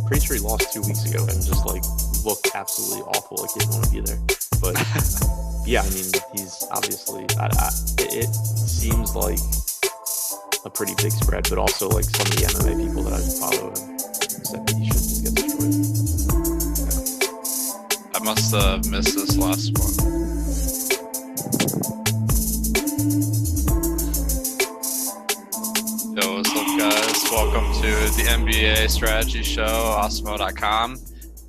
Pretty sure he lost 2 weeks ago and just like looked absolutely awful, like he didn't want to be there. But yeah, I mean, he's obviously it seems like a pretty big spread, but also like some of the MMA people that I follow said that he should just get destroyed. I must have missed this last one. Yo, what's up, guys? Welcome to the NBA Strategy Show, Awesemo.com,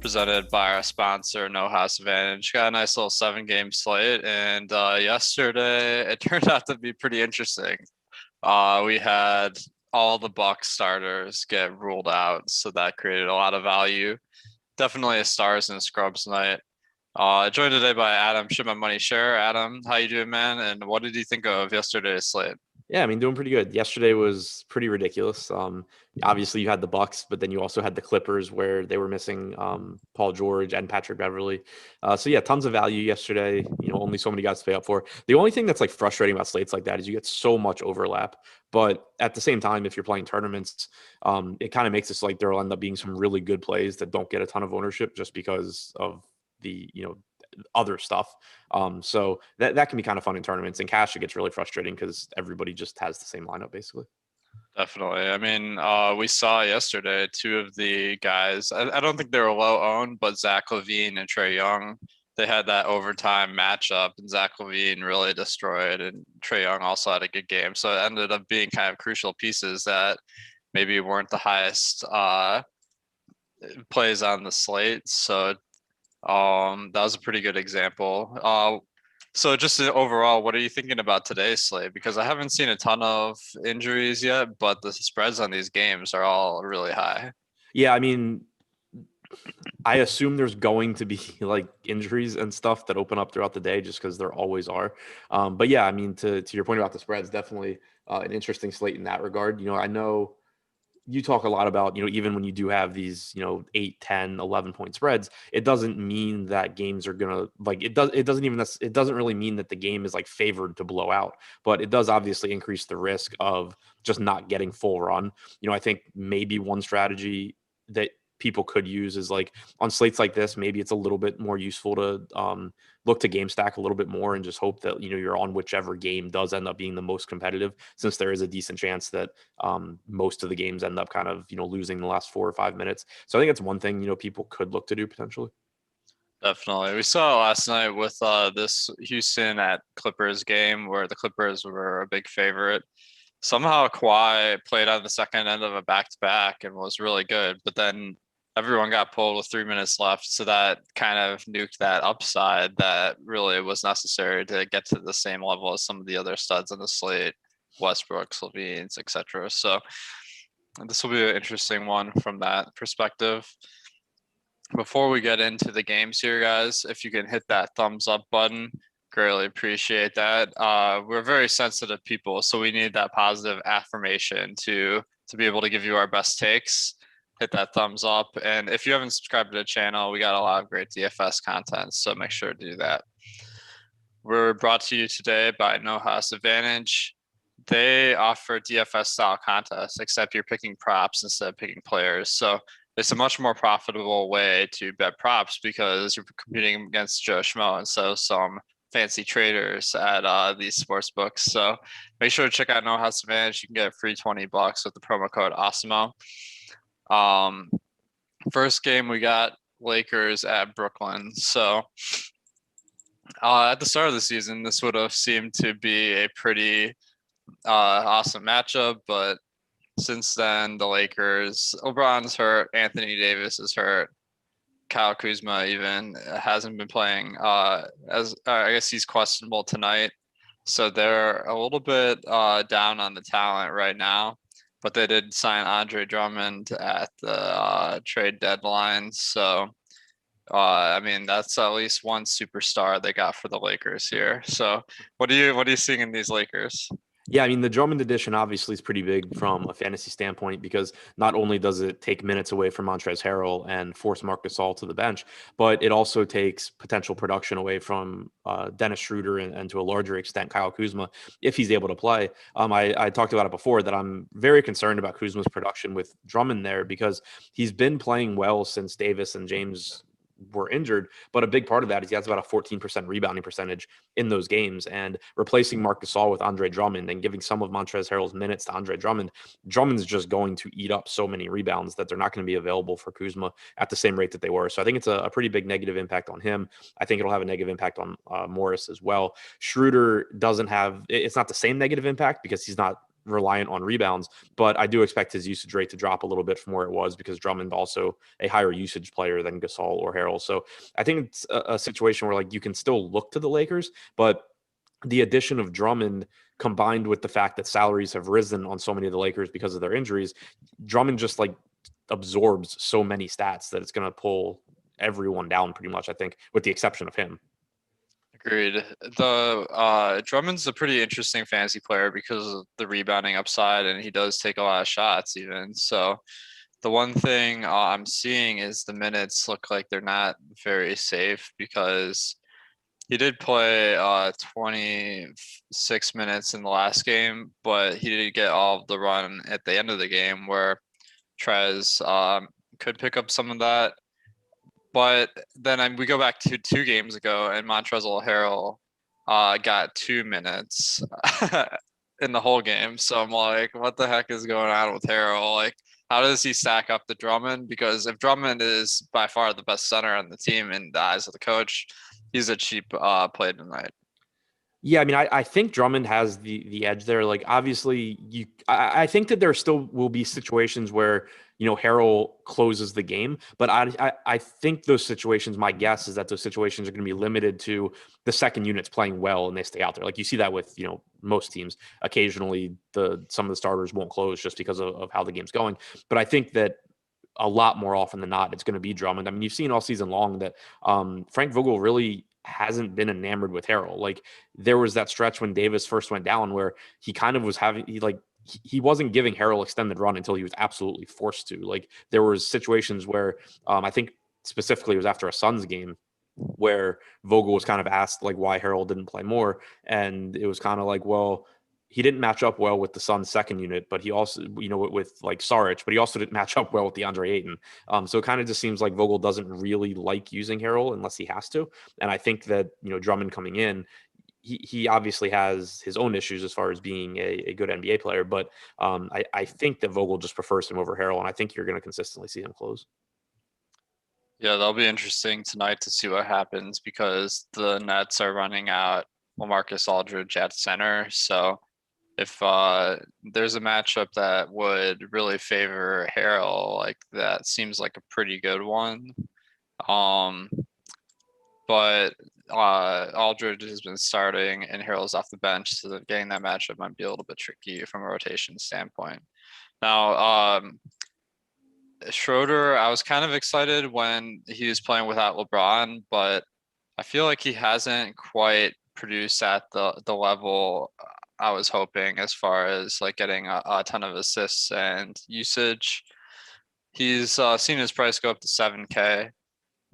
presented by our sponsor, No House Advantage. Got a nice little 7-game slate, and yesterday it turned out to be pretty interesting. We had all the Bucks starters get ruled out, so that created a lot of value. Definitely a stars and scrubs night. Joined today by Adam, Ship My Money Share. Adam, how you doing, man? And what did you think of yesterday's slate? Yeah, I mean, doing pretty good. Yesterday was pretty ridiculous. Obviously, you had the Bucks, but then you also had the Clippers, where they were missing Paul George and Patrick Beverley. So yeah, tons of value yesterday. You know, only so many guys to pay up for. The only thing that's like frustrating about slates like that is you get so much overlap. But at the same time, if you're playing tournaments, it kind of makes it like there will end up being some really good plays that don't get a ton of ownership just because of the other stuff. So that can be kind of fun in tournaments. In cash, it gets really frustrating because everybody just has the same lineup basically. Definitely. I mean, we saw yesterday two of the guys. I don't think they were low owned, but Zach LaVine and Trae Young. They had that overtime matchup, and Zach LaVine really destroyed, and Trae Young also had a good game. So it ended up being kind of crucial pieces that maybe weren't the highest plays on the slate. So that was a pretty good example. So just overall, what are you thinking about today's slate? Because I haven't seen a ton of injuries yet, but the spreads on these games are all really high. Yeah, I mean, I assume there's going to be like injuries and stuff that open up throughout the day just because there always are. But yeah, I mean, to your point about the spreads, definitely an interesting slate in that regard. I know you talk a lot about, even when you do have these, 8, 10, 11 point spreads, it doesn't mean that games are going to it doesn't really mean that the game is like favored to blow out, but it does obviously increase the risk of just not getting full run. I think maybe one strategy that people could use is like on slates like this, maybe it's a little bit more useful to look to game stack a little bit more and just hope that you're on whichever game does end up being the most competitive, since there is a decent chance that most of the games end up kind of losing the last 4 or 5 minutes. So I think it's one thing people could look to do potentially. Definitely. We saw last night with this Houston at Clippers game where the Clippers were a big favorite. Somehow Kawhi played on the second end of a back-to-back and was really good, but then everyone got pulled with 3 minutes left. So that kind of nuked that upside that really was necessary to get to the same level as some of the other studs on the slate, Westbrooks, Levines, etc. So this will be an interesting one from that perspective. Before we get into the games here, guys, if you can hit that thumbs up button, greatly appreciate that. We're very sensitive people, so we need that positive affirmation to be able to give you our best takes. Hit that thumbs up. And if you haven't subscribed to the channel, we got a lot of great DFS content, so make sure to do that. We're brought to you today by No House Advantage. they offer DFS style contests, except you're picking props instead of picking players. So it's a much more profitable way to bet props because you're competing against Joe Schmo instead of some fancy traders at these sports books. So make sure to check out No House Advantage. You can get a free $20 with the promo code Awesemo. First game we got Lakers at Brooklyn. So at the start of the season, this would have seemed to be a pretty awesome matchup, but since then, the Lakers, LeBron's hurt, Anthony Davis is hurt, Kyle Kuzma even hasn't been playing. As I guess he's questionable tonight, so they're a little bit down on the talent right now. But they did sign Andre Drummond at the trade deadline, so I mean that's at least one superstar they got for the Lakers here. So what are you seeing in these Lakers? Yeah, I mean, the Drummond addition obviously is pretty big from a fantasy standpoint because not only does it take minutes away from Montrezl Harrell and force Marc Gasol to the bench, but it also takes potential production away from Dennis Schroeder and to a larger extent Kyle Kuzma if he's able to play. I talked about it before that I'm very concerned about Kuzma's production with Drummond there because he's been playing well since Davis and James were injured, but a big part of that is he has about a 14% rebounding percentage in those games, and replacing Marc Gasol with Andre Drummond and giving some of Montrezl Harrell's minutes to Andre Drummond, Drummond's just going to eat up so many rebounds that they're not going to be available for Kuzma at the same rate that they were. So I think it's a pretty big negative impact on him. I think it'll have a negative impact on Morris as well. Schroeder doesn't have, it's not the same negative impact because he's not reliant on rebounds, but I do expect his usage rate to drop a little bit from where it was because Drummond also a higher usage player than Gasol or Harrell. So I think it's a situation where like you can still look to the Lakers, but the addition of Drummond combined with the fact that salaries have risen on so many of the Lakers because of their injuries, Drummond just like absorbs so many stats that it's going to pull everyone down pretty much, I think, with the exception of him. Agreed. The Drummond's a pretty interesting fantasy player because of the rebounding upside, and he does take a lot of shots even. So the one thing I'm seeing is the minutes look like they're not very safe because he did play 26 minutes in the last game, but he did get all of the run at the end of the game where Trez could pick up some of that. But then we go back to 2 games ago, and Montrezl Harrell got 2 minutes in the whole game. So I'm like, what the heck is going on with Harrell? Like, how does he stack up to Drummond? Because if Drummond is by far the best center on the team in the eyes of the coach, he's a cheap play tonight. Yeah, I mean, I think Drummond has the edge there. Like, obviously, I think that there still will be situations where Harrell closes the game, but I think those situations. My guess is that those situations are going to be limited to the second units playing well and they stay out there. Like you see that with most teams. Occasionally, some of the starters won't close just because of how the game's going. But I think that a lot more often than not, it's going to be Drummond. I mean, you've seen all season long that Frank Vogel really hasn't been enamored with Harrell. Like there was that stretch when Davis first went down where he kind of was he wasn't giving Harrell extended run until he was absolutely forced to. Like there was situations where I think specifically it was after a Suns game where Vogel was kind of asked like why Harrell didn't play more, and it was kind of like, well, he didn't match up well with the Suns' second unit, but he also, with like Saric, but he also didn't match up well with DeAndre Ayton. So it kind of just seems like Vogel doesn't really like using Harrell unless he has to. And I think that, Drummond coming in, he obviously has his own issues as far as being a good NBA player, but I think that Vogel just prefers him over Harrell, and I think you're going to consistently see him close. Yeah, that'll be interesting tonight to see what happens because the Nets are running out LaMarcus Aldridge at center. So if there's a matchup that would really favor Harrell, like that seems like a pretty good one. But Aldridge has been starting and Harrell's off the bench, so getting that matchup might be a little bit tricky from a rotation standpoint. Now, Schroeder, I was kind of excited when he was playing without LeBron, but I feel like he hasn't quite produced at the level I was hoping as far as like getting a ton of assists and usage. He's seen his price go up to 7K.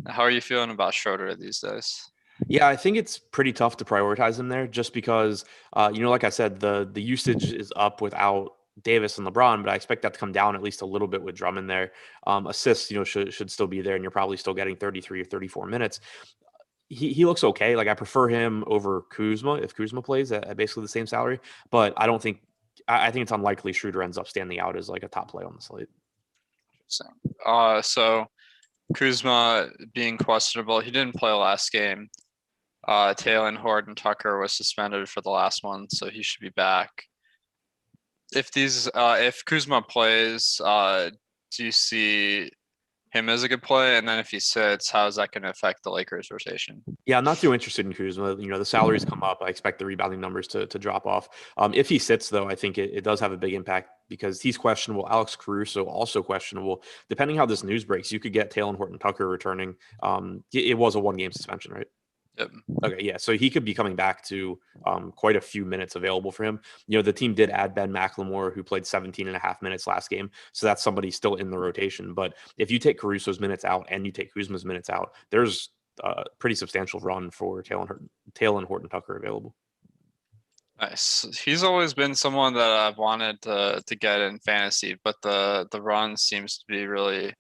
How are you feeling about Schroeder these days? Yeah, I think it's pretty tough to prioritize him there just because, like I said, the usage is up without Davis and LeBron, but I expect that to come down at least a little bit with Drummond there. Assists, should still be there, and you're probably still getting 33 or 34 minutes. He looks okay. Like I prefer him over Kuzma if Kuzma plays at basically the same salary, but I don't think I think it's unlikely Schroeder ends up standing out as like a top play on the slate. So Kuzma being questionable, he didn't play last game. Taylor Horton Tucker was suspended for the last one, so he should be back. If Kuzma plays, do you see him as a good play? And then if he sits, how is that going to affect the Lakers rotation? Yeah, I'm not too interested in Kuzma. The salaries come up. I expect the rebounding numbers to drop off. If he sits, though, I think it does have a big impact because he's questionable. Alex Caruso also questionable. Depending how this news breaks, you could get Taylor Horton Tucker returning. It was a 1-game suspension, right? Yep. Okay, yeah. So he could be coming back to quite a few minutes available for him. The team did add Ben McLemore, who played 17 and a half minutes last game. So that's somebody still in the rotation. But if you take Caruso's minutes out and you take Kuzma's minutes out, there's a pretty substantial run for Taylor and Horton Tucker available. Nice. He's always been someone that I've wanted to get in fantasy, but the run seems to be really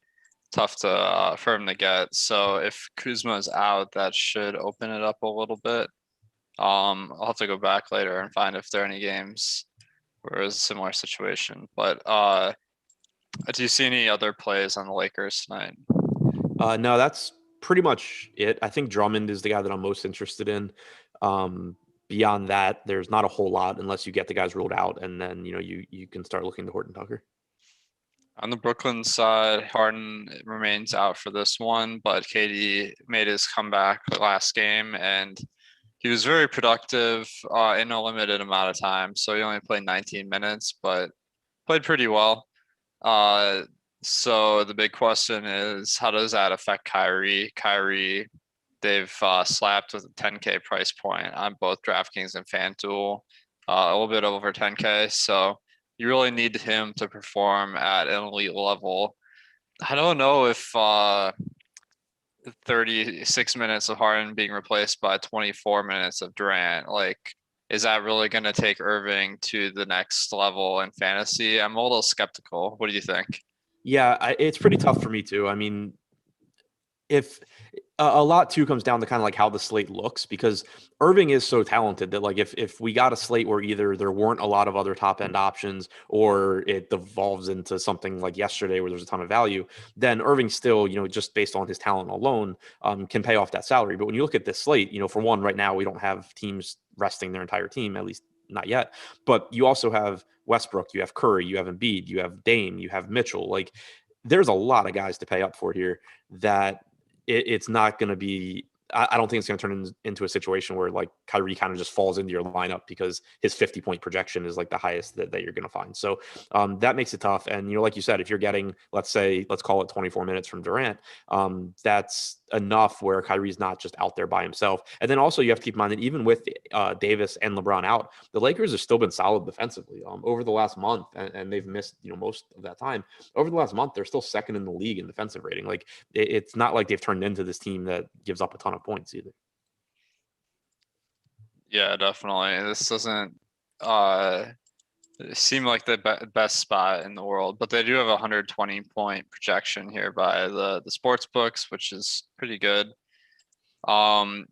tough to for him to get. So if Kuzma is out, that should open it up a little bit. I'll have to go back later and find if there are any games where it's a similar situation. But do you see any other plays on the Lakers tonight? No, that's pretty much it. I think Drummond is the guy that I'm most interested in. Beyond that, there's not a whole lot unless you get the guys ruled out, and then you can start looking to Horton Tucker. On the Brooklyn side, Harden remains out for this one, but KD made his comeback last game, and he was very productive in a limited amount of time. So he only played 19 minutes, but played pretty well. So the big question is, how does that affect Kyrie? Kyrie, they've slapped with a 10K price point on both DraftKings and FanDuel, a little bit over 10K. So you really need him to perform at an elite level. I don't know if 36 minutes of Harden being replaced by 24 minutes of Durant, like, is that really going to take Irving to the next level in fantasy? I'm a little skeptical. What do you think? Yeah, it's pretty tough for me too. I mean, if a lot too comes down to kind of like how the slate looks because Irving is so talented that like if we got a slate where either there weren't a lot of other top end options or it devolves into something like yesterday where there's a ton of value, then Irving still, just based on his talent alone, can pay off that salary. But when you look at this slate, for one, right now we don't have teams resting their entire team, at least not yet. But you also have Westbrook, you have Curry, you have Embiid, you have Dame, you have Mitchell. Like there's a lot of guys to pay up for here that it's not going to be. I don't think it's going to turn into a situation where like Kyrie kind of just falls into your lineup because his 50-point projection is like the highest that you're going to find. So that makes it tough. And, like you said, if you're getting, let's call it 24 minutes from Durant, that's enough where Kyrie's not just out there by himself. And then also you have to keep in mind that even with Davis and LeBron out, the Lakers have still been solid defensively over the last month, and they've missed, most of that time. Over the last month, they're still second in the league in defensive rating. Like it's not like they've turned into this team that gives up a ton of points either. Yeah, definitely. This doesn't seem like the best spot in the world, but they do have a 120-point projection here by the sports books, which is pretty good. I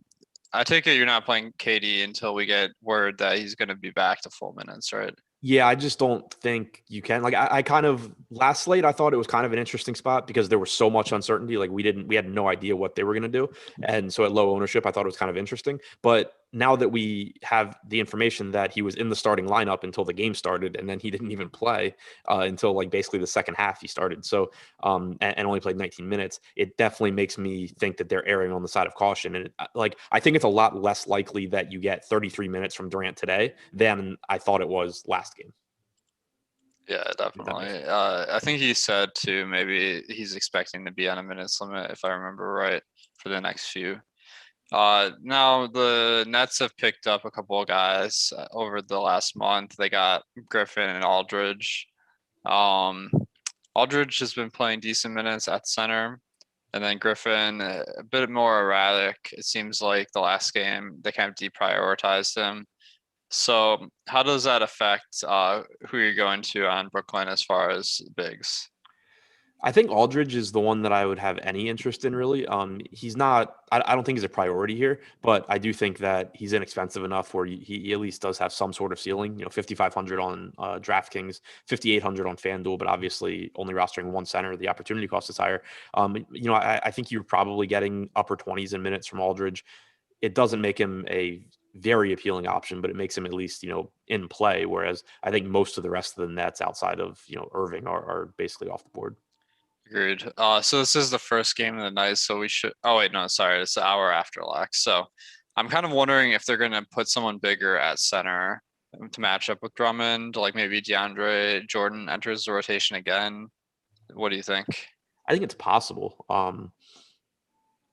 take it you're not playing KD until we get word that he's going to be back to full minutes, right? Yeah, I just don't think you can. Like, I kind of last slate, I thought it was kind of an interesting spot because there was so much uncertainty. Like, we had no idea what they were going to do, and so at low ownership, I thought it was kind of interesting. But now that we have the information that he was in the starting lineup until the game started, and then he didn't even play until like basically the second half he started. So and only played 19 minutes. It definitely makes me think that they're erring on the side of caution. And I think it's a lot less likely that you get 33 minutes from Durant today than I thought it was last game. Yeah, definitely. I think he said too, maybe he's expecting to be on a minutes limit, if I remember right, for the next few. Now the Nets have picked up a couple of guys over the last month. They got Griffin and Aldridge. Aldridge has been playing decent minutes at center. And then Griffin, a bit more erratic. It seems like the last game they kind of deprioritized him. So how does that affect who you're going to on Brooklyn as far as bigs? I think Aldridge is the one that I would have any interest in, really. He's not, I don't think he's a priority here, but I do think that he's inexpensive enough where he at least does have some sort of ceiling. 5,500 on DraftKings, 5,800 on FanDuel, but obviously only rostering one center. The opportunity cost is higher. I think you're probably getting upper 20s in minutes from Aldridge. It doesn't make him a very appealing option, but it makes him at least, in play. Whereas I think most of the rest of the Nets outside of, Irving are basically off the board. Agreed. So this is the first game of the night, so we should. Oh wait, no, sorry, it's the hour after lock. So I'm kind of wondering if they're gonna put someone bigger at center to match up with Drummond, like maybe DeAndre Jordan enters the rotation again. What do you think? I think it's possible.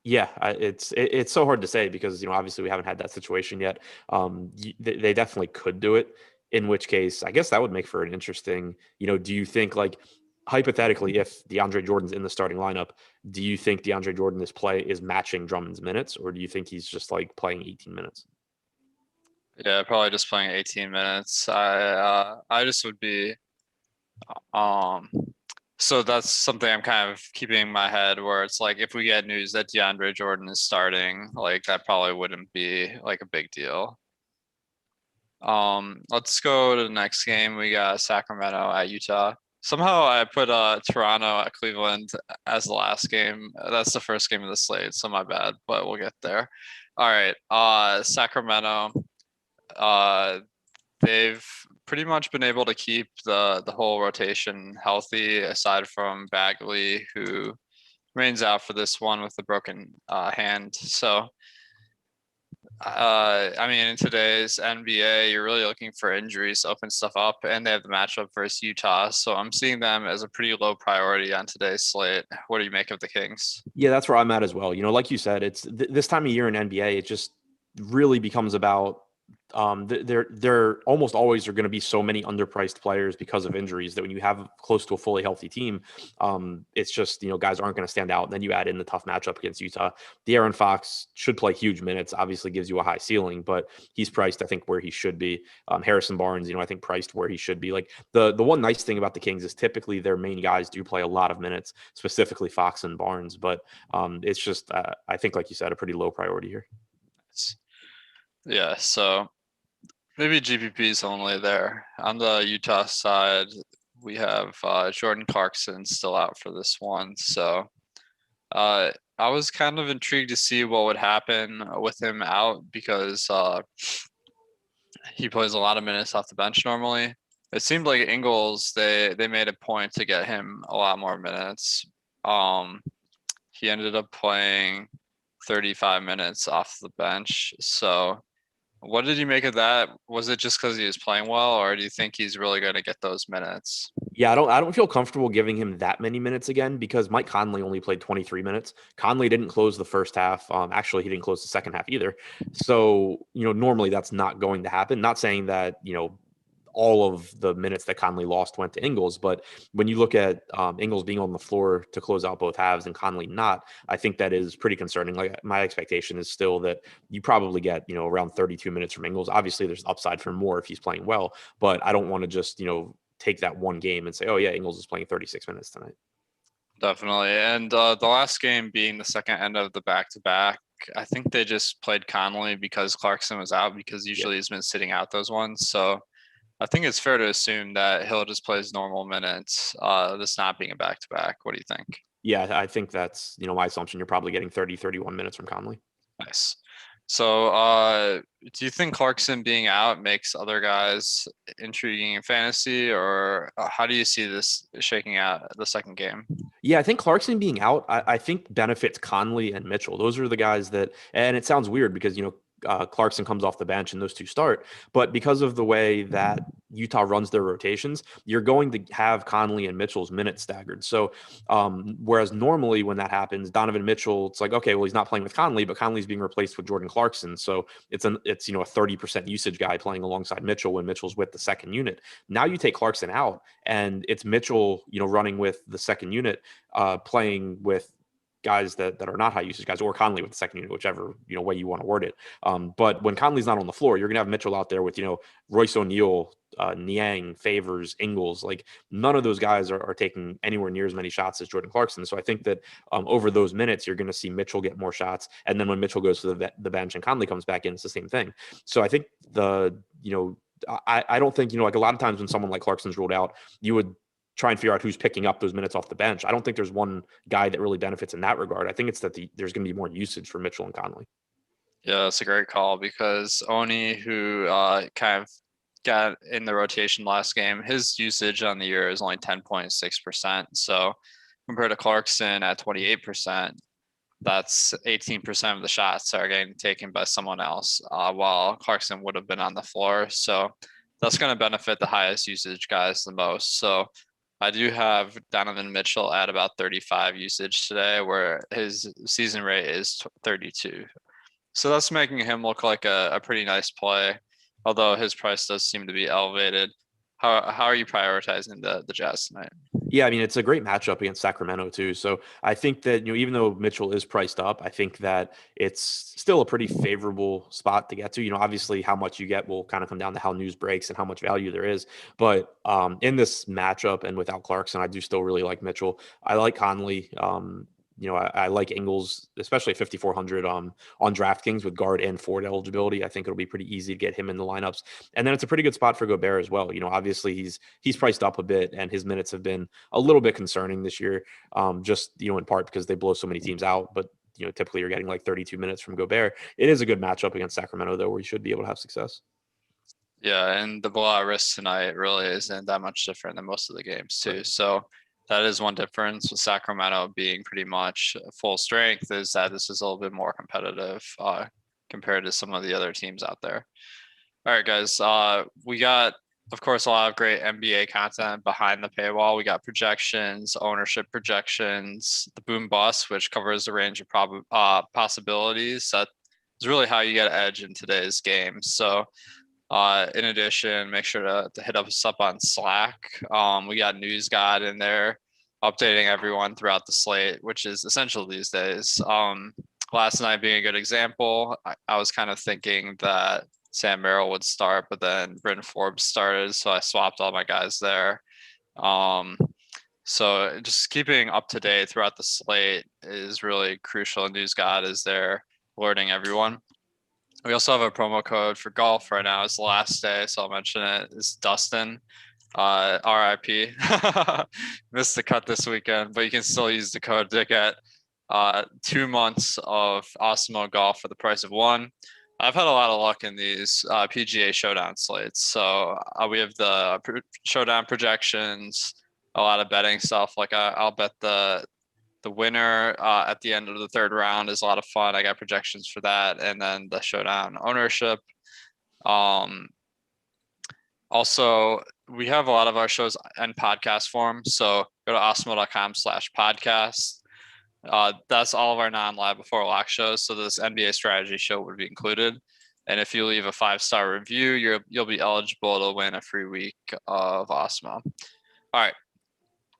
Yeah, it's so hard to say because obviously we haven't had that situation yet. They definitely could do it. In which case, I guess that would make for an interesting. Do you think like hypothetically, if DeAndre Jordan's in the starting lineup, do you think DeAndre Jordan is matching Drummond's minutes, or do you think he's just like playing 18 minutes? Yeah, probably just playing 18 minutes. I just would be um so that's something I'm kind of keeping in my head where it's like if we get news that DeAndre Jordan is starting, like that probably wouldn't be like a big deal. Let's go to the next game. We got Sacramento at Utah. Somehow I put Toronto at Cleveland as the last game. That's the first game of the slate, so my bad, but we'll get there. All right. Sacramento. Uh they've pretty much been able to keep the whole rotation healthy aside from Bagley, who remains out for this one with a broken hand. So I mean, in today's NBA, you're really looking for injuries to open stuff up, and they have the matchup versus Utah. So I'm seeing them as a pretty low priority on today's slate. What do you make of the Kings? Yeah, that's where I'm at as well. Like you said, it's this time of year in NBA, it just really becomes about there almost always are going to be so many underpriced players because of injuries that when you have close to a fully healthy team, it's just guys aren't going to stand out. And then you add in the tough matchup against Utah. De'Aaron Fox should play huge minutes. Obviously, gives you a high ceiling, but he's priced I think where he should be. Harrison Barnes, I think priced where he should be. Like the one nice thing about the Kings is typically their main guys do play a lot of minutes, specifically Fox and Barnes. But it's just I think like you said, a pretty low priority here. Yeah, so maybe GPPs only there. On the Utah side, we have Jordan Clarkson still out for this one. So I was kind of intrigued to see what would happen with him out because he plays a lot of minutes off the bench normally. It seemed like Ingles, they made a point to get him a lot more minutes. He ended up playing 35 minutes off the bench. So what did you make of that? Was it just because he was playing well, or do you think he's really going to get those minutes? Yeah, I don't feel comfortable giving him that many minutes again because Mike Conley only played 23 minutes. Conley didn't close the first half. Actually, he didn't close the second half either. So, normally that's not going to happen. Not saying that, all of the minutes that Conley lost went to Ingles, but when you look at Ingles being on the floor to close out both halves and Conley not, I think that is pretty concerning. Like my expectation is still that you probably get around 32 minutes from Ingles. Obviously, there's upside for more if he's playing well, but I don't want to just take that one game and say, oh yeah, Ingles is playing 36 minutes tonight. Definitely. And the last game being the second end of the back-to-back, I think they just played Conley because Clarkson was out because usually he's been sitting out those ones. So I think it's fair to assume that he'll just play his normal minutes, this not being a back-to-back. What do you think? Yeah, I think that's, my assumption. You're probably getting 30, 31 minutes from Conley. Nice. So do you think Clarkson being out makes other guys intriguing in fantasy, or how do you see this shaking out the second game? Yeah, I think Clarkson being out, I think benefits Conley and Mitchell. Those are the guys that, and it sounds weird because, Clarkson comes off the bench and those two start. But because of the way that Utah runs their rotations, you're going to have Conley and Mitchell's minutes staggered. So whereas normally when that happens, Donovan Mitchell, it's like, okay, well, he's not playing with Conley, but Conley's being replaced with Jordan Clarkson. So it's a 30% usage guy playing alongside Mitchell when Mitchell's with the second unit. Now you take Clarkson out and it's Mitchell, running with the second unit, playing with guys that are not high usage guys, or Conley with the second unit, whichever way you want to word it. But when Conley's not on the floor, you're gonna have Mitchell out there with Royce O'Neal, Niang, Favors, Ingles. Like none of those guys are taking anywhere near as many shots as Jordan Clarkson. So I think that over those minutes, you're going to see Mitchell get more shots, and then when Mitchell goes to the bench and Conley comes back in, it's the same thing. So I think I don't think like a lot of times when someone like Clarkson's ruled out, you would try and figure out who's picking up those minutes off the bench. I don't think there's one guy that really benefits in that regard. I think it's that there's going to be more usage for Mitchell and Conley. Yeah, that's a great call because Oni, who kind of got in the rotation last game, his usage on the year is only 10.6%. So compared to Clarkson at 28%, that's 18% of the shots are getting taken by someone else, while Clarkson would have been on the floor. So that's going to benefit the highest usage guys the most. So I do have Donovan Mitchell at about 35 usage today, where his season rate is 32. So that's making him look like a pretty nice play, although his price does seem to be elevated. How are you prioritizing the Jazz tonight? Yeah, I mean, it's a great matchup against Sacramento too. So I think that, even though Mitchell is priced up, I think that it's still a pretty favorable spot to get to. Obviously how much you get will kind of come down to how news breaks and how much value there is. But in this matchup and without Clarkson, I do still really like Mitchell. I like Conley. I like Ingles, especially at 5,400 on DraftKings with guard and forward eligibility. I think it'll be pretty easy to get him in the lineups. And then it's a pretty good spot for Gobert as well. Obviously he's priced up a bit, and his minutes have been a little bit concerning this year, just, in part because they blow so many teams out. But, typically you're getting like 32 minutes from Gobert. It is a good matchup against Sacramento, though, where you should be able to have success. Yeah, and the blowout risk tonight really isn't that much different than most of the games too. Right. So that is one difference with Sacramento being pretty much full strength, is that this is a little bit more competitive compared to some of the other teams out there. All right, guys. We got, of course, a lot of great NBA content behind the paywall. We got projections, ownership projections, the boom bust, which covers a range of possibilities. That is really how you get an edge in today's game. So in addition, make sure to hit us up on Slack. We got News God in there updating everyone throughout the slate, which is essential these days. Last night being a good example, I was kind of thinking that Sam Merrill would start, but then Bryn Forbes started, so I swapped all my guys there. So just keeping up to date throughout the slate is really crucial. News God is there alerting everyone. We also have a promo code for golf right now. It's the last day, so I'll mention it. It's Dustin, RIP. Missed the cut this weekend, but you can still use the code to get 2 months of Awesemo golf for the price of one. I've had a lot of luck in these PGA Showdown slates. So we have the Showdown projections, a lot of betting stuff. Like I'll bet the winner at the end of the third round is a lot of fun. I got projections for that. And then the Showdown ownership. Also, we have a lot of our shows in podcast form. So go to awesemo.com/podcast. That's all of our non-live before lock shows. So this NBA strategy show would be included. And if you leave a 5-star review, you'll be eligible to win a free week of Awesemo. All right.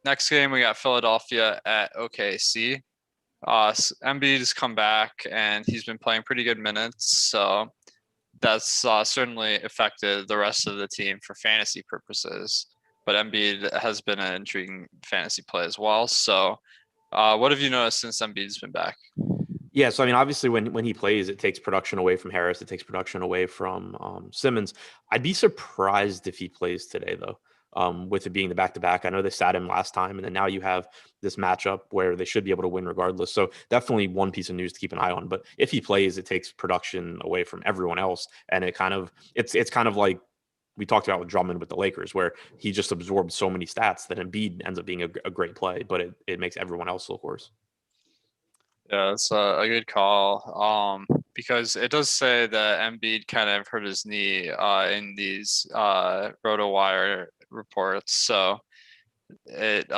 Next game, we got Philadelphia at OKC. Embiid's come back and he's been playing pretty good minutes. So that's certainly affected the rest of the team for fantasy purposes. But Embiid has been an intriguing fantasy play as well. So what have you noticed since Embiid's been back? Yeah, so I mean, obviously, when he plays, it takes production away from Harris. It takes production away from Simmons. I'd be surprised if he plays today, though, with it being the back-to-back. I know they sat him last time, and then now you have this matchup where they should be able to win regardless. So definitely one piece of news to keep an eye on. But if he plays, it takes production away from everyone else, and it's kind of like we talked about with Drummond with the Lakers, where he just absorbed so many stats that Embiid ends up being a great play, but it makes everyone else look worse. Yeah, it's a good call. Because it does say that Embiid kind of hurt his knee in these RotoWire reports. So it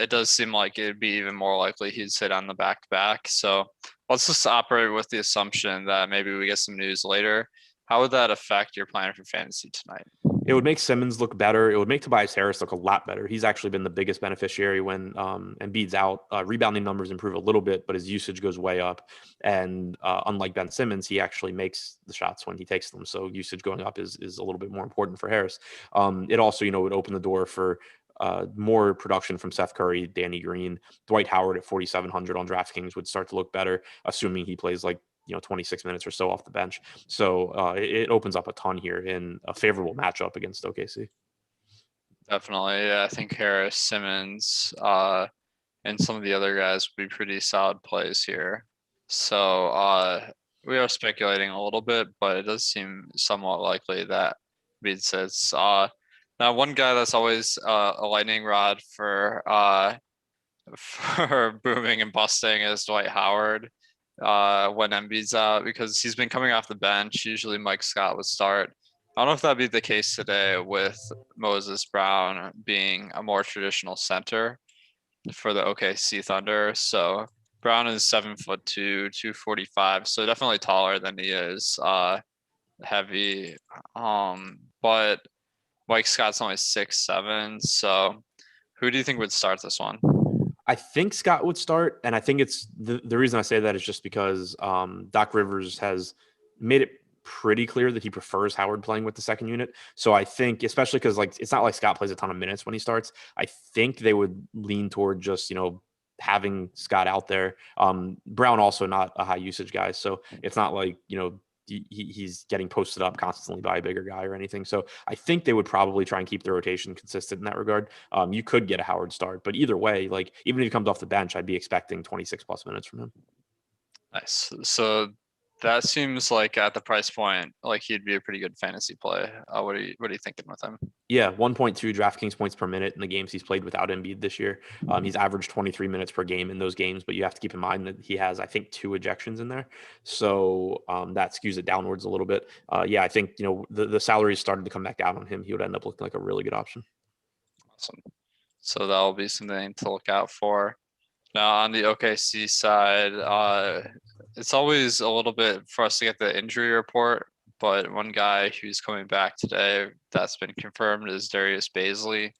does seem like it'd be even more likely he'd sit on the back-to-back. So let's just operate with the assumption that maybe we get some news later. How would that affect your plan for fantasy tonight? It would make Simmons look better. It would make Tobias Harris look a lot better. He's actually been the biggest beneficiary when Embiid's out. Rebounding numbers improve a little bit, but his usage goes way up. And unlike Ben Simmons, he actually makes the shots when he takes them. So usage going up is a little bit more important for Harris. It also, would open the door for more production from Seth Curry, Danny Green, Dwight Howard at 4,700 on DraftKings would start to look better, assuming he plays like 26 minutes or so off the bench. So it opens up a ton here in a favorable matchup against OKC. Definitely. Yeah, I think Harris, Simmons, and some of the other guys would be pretty solid plays here. So we are speculating a little bit, but it does seem somewhat likely that Embiid says. Now, one guy that's always a lightning rod for for booming and busting is Dwight Howard when Embiid's out, because he's been coming off the bench. Usually Mike Scott would start. I don't know if that'd be the case today with Moses Brown being a more traditional center for the OKC Thunder. So Brown is 7'2", 245, so definitely taller than he is heavy. But Mike Scott's only 6'7", so who do you think would start this one? I think Scott would start, and I think it's the reason I say that is just because Doc Rivers has made it pretty clear that he prefers Howard playing with the second unit. So I think, especially because it's not like Scott plays a ton of minutes when he starts, I think they would lean toward just having Scott out there. Brown also not a high usage guy, so it's not like he's getting posted up constantly by a bigger guy or anything. So I think they would probably try and keep the rotation consistent in that regard. You could get a Howard start, but either way, like even if he comes off the bench, I'd be expecting 26 plus minutes from him. Nice. So that seems like at the price point, like he'd be a pretty good fantasy play. What are you thinking with him? Yeah, 1.2 DraftKings points per minute in the games he's played without Embiid this year. He's averaged 23 minutes per game in those games, but you have to keep in mind that he has, I think, 2 ejections in there. So that skews it downwards a little bit. Yeah, I think, the salaries started to come back down on him. He would end up looking like a really good option. Awesome. So that'll be something to look out for. Now on the OKC side, it's always a little bit for us to get the injury report, but one guy who's coming back today that's been confirmed is Darius Bazley.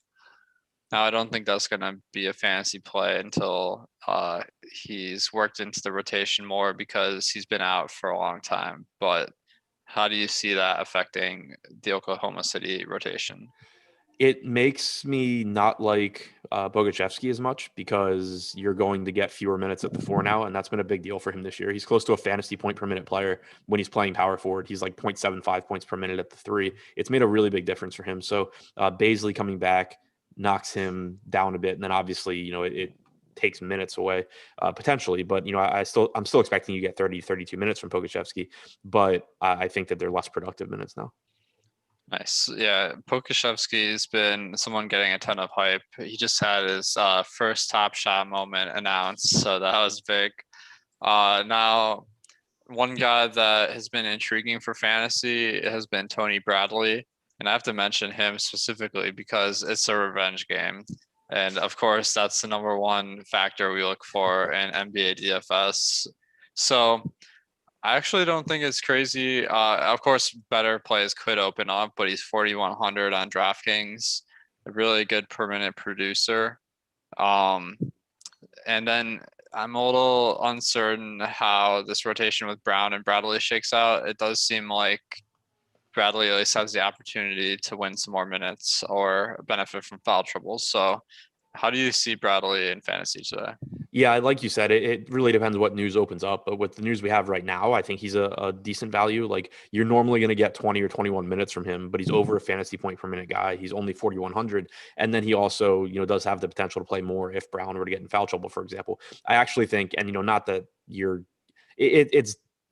Now I don't think that's going to be a fantasy play until he's worked into the rotation more, because he's been out for a long time. But how do you see that affecting the Oklahoma City rotation? It makes me not like Bogachevsky as much, because you're going to get fewer minutes at the 4 now, and that's been a big deal for him this year. He's close to a fantasy point per minute player when he's playing power forward. He's like 0.75 points per minute at the 3. It's made a really big difference for him. So Bazley coming back knocks him down a bit, and then obviously it takes minutes away potentially, but I'm still expecting you get 32 minutes from Bogachevsky, but I think that they're less productive minutes now. Nice. Yeah, Pokashevsky's been someone getting a ton of hype. He just had his first Top Shot moment announced, so that was big. Now, one guy that has been intriguing for fantasy has been Tony Bradley, and I have to mention him specifically because it's a revenge game. And of course, that's the number one factor we look for in NBA DFS. So I actually don't think it's crazy. Of course, better plays could open up, but he's 4,100 on DraftKings, a really good per minute producer. And then I'm a little uncertain how this rotation with Brown and Bradley shakes out. It does seem like Bradley at least has the opportunity to win some more minutes or benefit from foul trouble. So how do you see Bradley in fantasy today? Yeah, like you said, it really depends what news opens up. But with the news we have right now, I think he's a decent value. Like you're normally going to get 20 or 21 minutes from him, but he's over a fantasy point per minute guy. He's only 4,100. And then he also, does have the potential to play more if Brown were to get in foul trouble, for example. I actually think, and, not that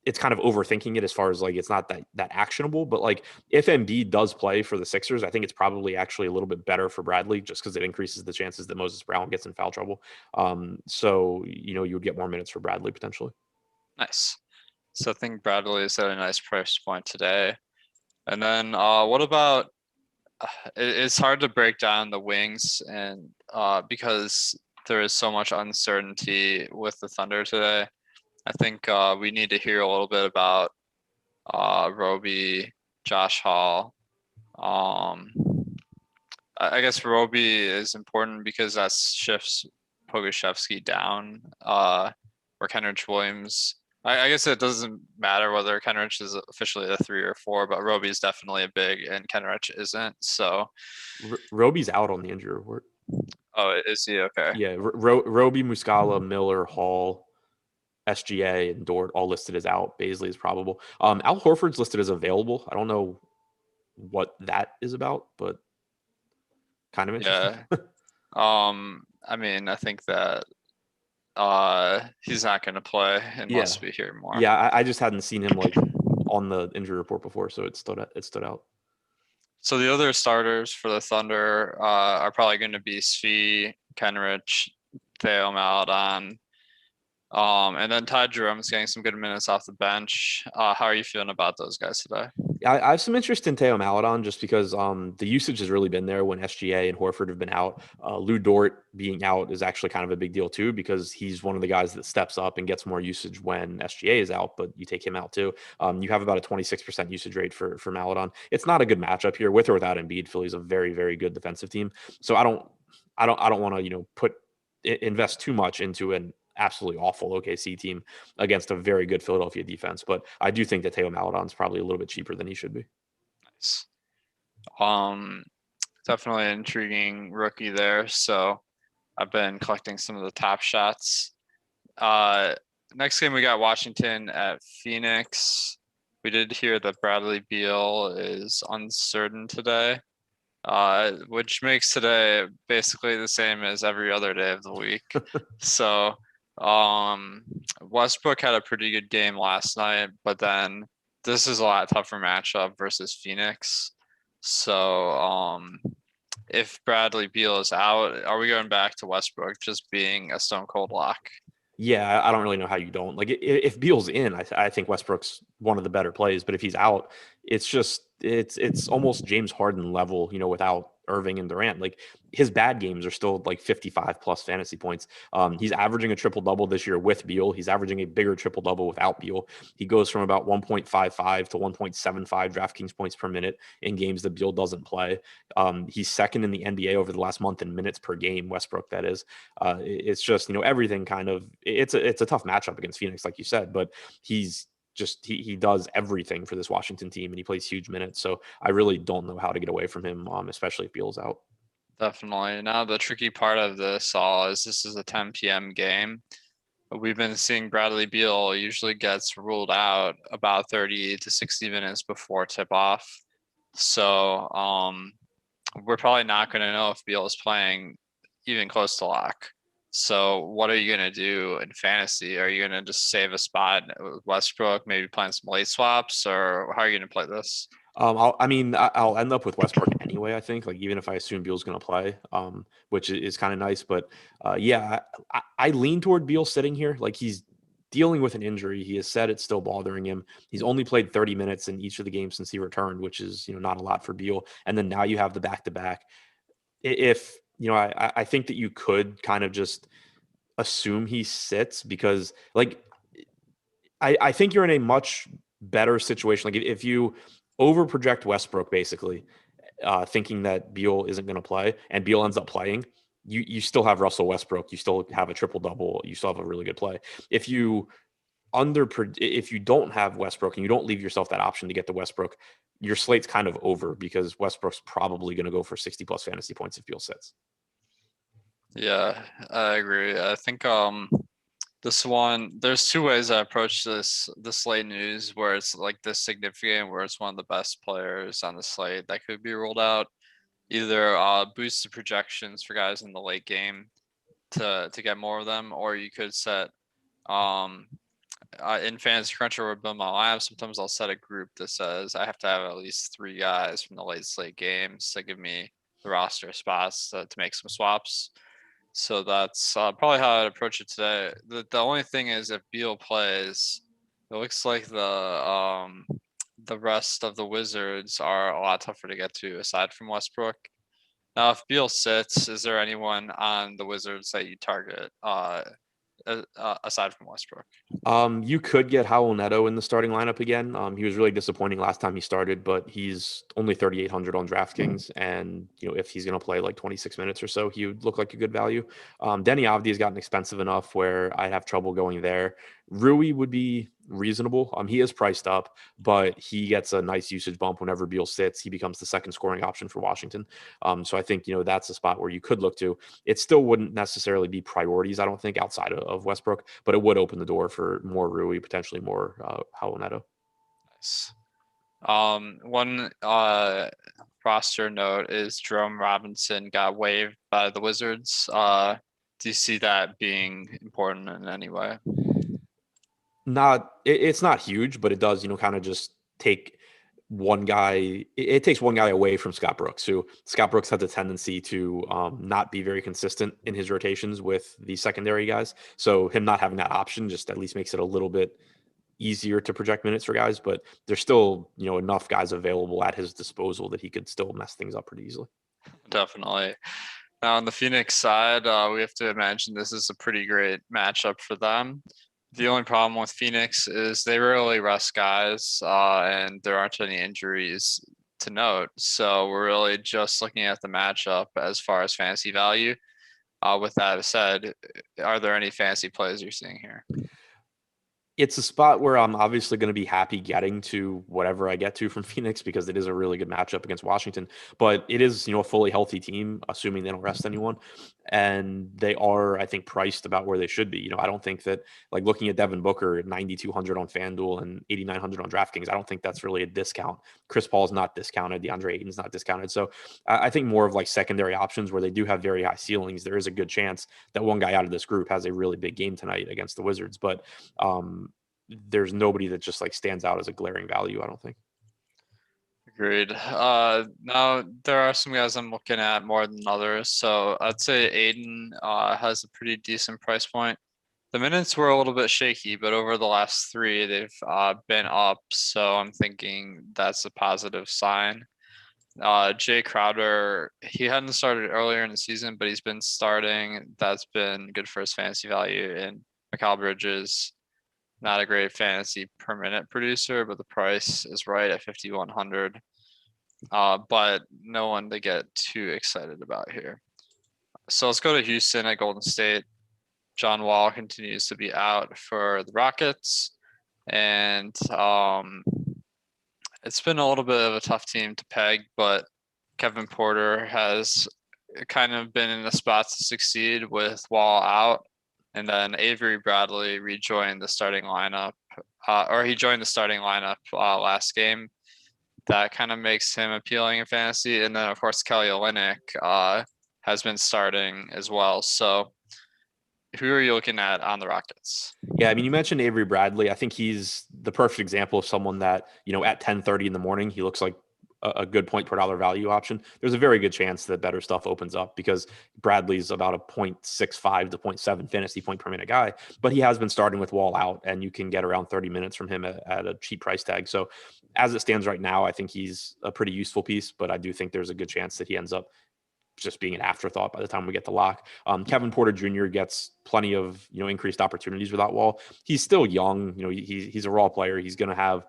it's kind of overthinking it as far as like it's not that actionable, but like if Embiid does play for the Sixers, I think it's probably actually a little bit better for Bradley just because it increases the chances that Moses Brown gets in foul trouble. So you would get more minutes for Bradley potentially. Nice. So I think Bradley is at a nice price point today. And then what about? It's hard to break down the wings, and because there is so much uncertainty with the Thunder today. I think we need to hear a little bit about Roby, Josh Hall, Um, I guess Roby is important because that shifts Pogoshevsky down, or Kenrich Williams. I guess it doesn't matter whether Kenrich is officially a 3 or 4, but Roby is definitely a big and Kenrich isn't. So, Roby's out on the injury report. oh, is he okay? Yeah, Roby, Muscala, Miller, Hall, SGA, and Dort all listed as out. Baisley is probable. Al Horford's listed as available. I don't know what that is about, but kind of interesting. Yeah. I mean, I think that he's not going to play Yeah, unless we hear more. yeah. I just hadn't seen him like on the injury report before, so it stood out. So the other starters for the Thunder are probably going to be Svi, Kenrich, Theo Maladon, and then Ty Jerome's getting some good minutes off the bench. How are you feeling about those guys today? I have some interest in Theo Maladon just because the usage has really been there when SGA and Horford have been out. Lou Dort being out is actually kind of a big deal too because he's one of the guys that steps up and gets more usage when SGA is out, but you take him out too. You have about a 26% usage rate for Maladon. It's not a good matchup here with or without Embiid. Philly's a very, very good defensive team. So I don't want to, invest too much into an absolutely awful OKC team against a very good Philadelphia defense. But I do think that Theo Maladon's probably a little bit cheaper than he should be. Nice. Definitely an intriguing rookie there. So I've been collecting some of the top shots. Next game we got Washington at Phoenix. We did hear that Bradley Beal is uncertain today, which makes today basically the same as every other day of the week. So Westbrook had a pretty good game last night, but then this is a lot tougher matchup versus Phoenix. So if Bradley Beal is out, are we going back to Westbrook just being a stone cold lock? Yeah, I don't really know how you don't. Like if Beal's in, I think Westbrook's one of the better plays. But if he's out, it's almost James Harden level, without Irving and Durant. Like his bad games are still like 55 plus fantasy points. He's averaging a triple double this year with Beal. He's averaging a bigger triple double without Beal. He goes from about 1.55 to 1.75 DraftKings points per minute in games that Beal doesn't play. He's second in the NBA over the last month in minutes per game. Westbrook, that is. It's just everything kind of. It's a tough matchup against Phoenix, like you said, but he's just he does everything for this Washington team and he plays huge minutes. So I really don't know how to get away from him, especially if Beal's out. Definitely. Now the tricky part of this all is this is a 10 p.m. game. We've been seeing Bradley Beal usually gets ruled out about 30 to 60 minutes before tip off. So we're probably not going to know if Beal is playing even close to lock. So what are you going to do in fantasy? Are you going to just save a spot with Westbrook, maybe playing some late swaps, or how are you going to play this? I'll end up with Westbrook anyway. I think, like, even if I assume Beal's going to play, which is kind of nice. But yeah, I lean toward Beal sitting here. Like he's dealing with an injury. He has said it's still bothering him. He's only played 30 minutes in each of the games since he returned, which is not a lot for Beal. And then now you have the back to back. If I think that you could kind of just assume he sits because like I think you're in a much better situation. Like if you over project Westbrook, basically, thinking that Beal isn't going to play and Beal ends up playing, you still have Russell Westbrook. You still have a triple double. You still have a really good play. If you don't have Westbrook and you don't leave yourself that option to get the Westbrook, your slate's kind of over because Westbrook's probably going to go for 60 plus fantasy points if Beal sits. Yeah, I agree. I think this one, there's two ways I approach this slate news where it's like this significant, where it's one of the best players on the slate that could be ruled out. Either boost the projections for guys in the late game to get more of them, or you could set in Fantasy Cruncher or Build My Lab, sometimes I'll set a group that says I have to have at least 3 guys from the late slate games to give me the roster spots to make some swaps. So that's probably how I'd approach it today. The only thing is if Beal plays, it looks like the rest of the Wizards are a lot tougher to get to aside from Westbrook. Now, if Beal sits, is there anyone on the Wizards that you target aside from Westbrook? You could get Howell Neto in the starting lineup again. He was really disappointing last time he started, but he's only 3,800 on DraftKings, and if he's going to play like 26 minutes or so, he would look like a good value. Denny Avdi has gotten expensive enough where I'd have trouble going there. Rui would be reasonable. He is priced up, but he gets a nice usage bump whenever Beal sits. He becomes the second scoring option for Washington. So I think that's a spot where you could look to. It still wouldn't necessarily be priorities, I don't think, outside of Westbrook, but it would open the door for more Rui, potentially more Howell Neto. Nice. One roster note is Jerome Robinson got waived by the Wizards. Do you see that being important in any way? It's not huge, but it does, kind of just take one guy. It takes one guy away from Scott Brooks, who Scott Brooks has a tendency to not be very consistent in his rotations with the secondary guys. So him not having that option just at least makes it a little bit easier to project minutes for guys, but there's still, enough guys available at his disposal that he could still mess things up pretty easily. Definitely. Now on the Phoenix side, we have to imagine this is a pretty great matchup for them. The only problem with Phoenix is they rarely rest guys, and there aren't any injuries to note. So we're really just looking at the matchup as far as fantasy value. With that said, are there any fantasy plays you're seeing here? It's a spot where I'm obviously going to be happy getting to whatever I get to from Phoenix because it is a really good matchup against Washington. But it is, a fully healthy team, assuming they don't rest anyone. And they are, I think, priced about where they should be. I don't think that, like looking at Devin Booker at 9,200 on FanDuel and 8,900 on DraftKings, I don't think that's really a discount. Chris Paul's not discounted. DeAndre Ayton's not discounted. So I think more of like secondary options where they do have very high ceilings. There is a good chance that one guy out of this group has a really big game tonight against the Wizards. But there's nobody that just like stands out as a glaring value, I don't think. Agreed. Now there are some guys I'm looking at more than others. So I'd say Aiden has a pretty decent price point. The minutes were a little bit shaky, but over the last three, they've been up. So I'm thinking that's a positive sign. Jay Crowder, he hadn't started earlier in the season, but he's been starting. That's been good for his fantasy value. And Mikal Bridges, not a great fantasy per minute producer, but the price is right at 5,100. But no one to get too excited about here. So let's go to Houston at Golden State. John Wall continues to be out for the Rockets, and it's been a little bit of a tough team to peg, but Kevin Porter has kind of been in the spot to succeed with Wall out. And then Avery Bradley rejoined the starting lineup, or he joined the starting lineup last game. That kind of makes him appealing in fantasy. And then, of course, Kelly Olynyk has been starting as well. So who are you looking at on the Rockets? Yeah, I mean, you mentioned Avery Bradley. I think he's the perfect example of someone that, at 10:30 in the morning, he looks like a good point per dollar value option. There's a very good chance that better stuff opens up because Bradley's about a 0.65 to 0.7 fantasy point per minute guy, but he has been starting with Wall out, and you can get around 30 minutes from him at a cheap price tag. So as it stands right now, I think he's a pretty useful piece, but I do think there's a good chance that he ends up just being an afterthought by the time we get the lock. Kevin Porter Jr. gets plenty of increased opportunities without Wall. He's still young. He's a raw player. He's going to have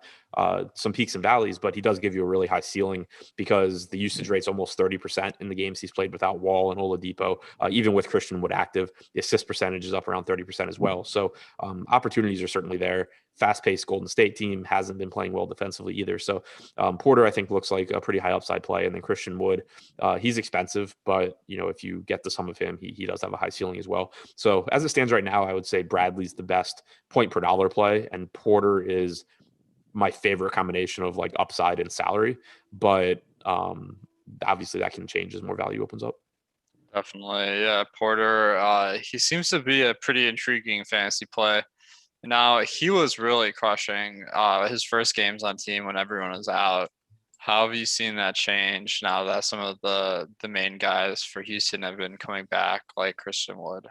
some peaks and valleys, but he does give you a really high ceiling because the usage rate's almost 30% in the games he's played without Wall and Oladipo. Even with Christian Wood active, the assist percentage is up around 30% as well. So opportunities are certainly there. Fast-paced Golden State team hasn't been playing well defensively either. So Porter, I think, looks like a pretty high upside play. And then Christian Wood, he's expensive, but if you get the sum of him, he does have a high ceiling as well. So as it stands right now, I would say Bradley's the best point per dollar play, and Porter is my favorite combination of like upside and salary. But obviously that can change as more value opens up. Definitely, yeah. Porter, he seems to be a pretty intriguing fantasy play. Now, he was really crushing his first games on team when everyone was out. How have you seen that change now that some of the main guys for Houston have been coming back, like Christian Wood?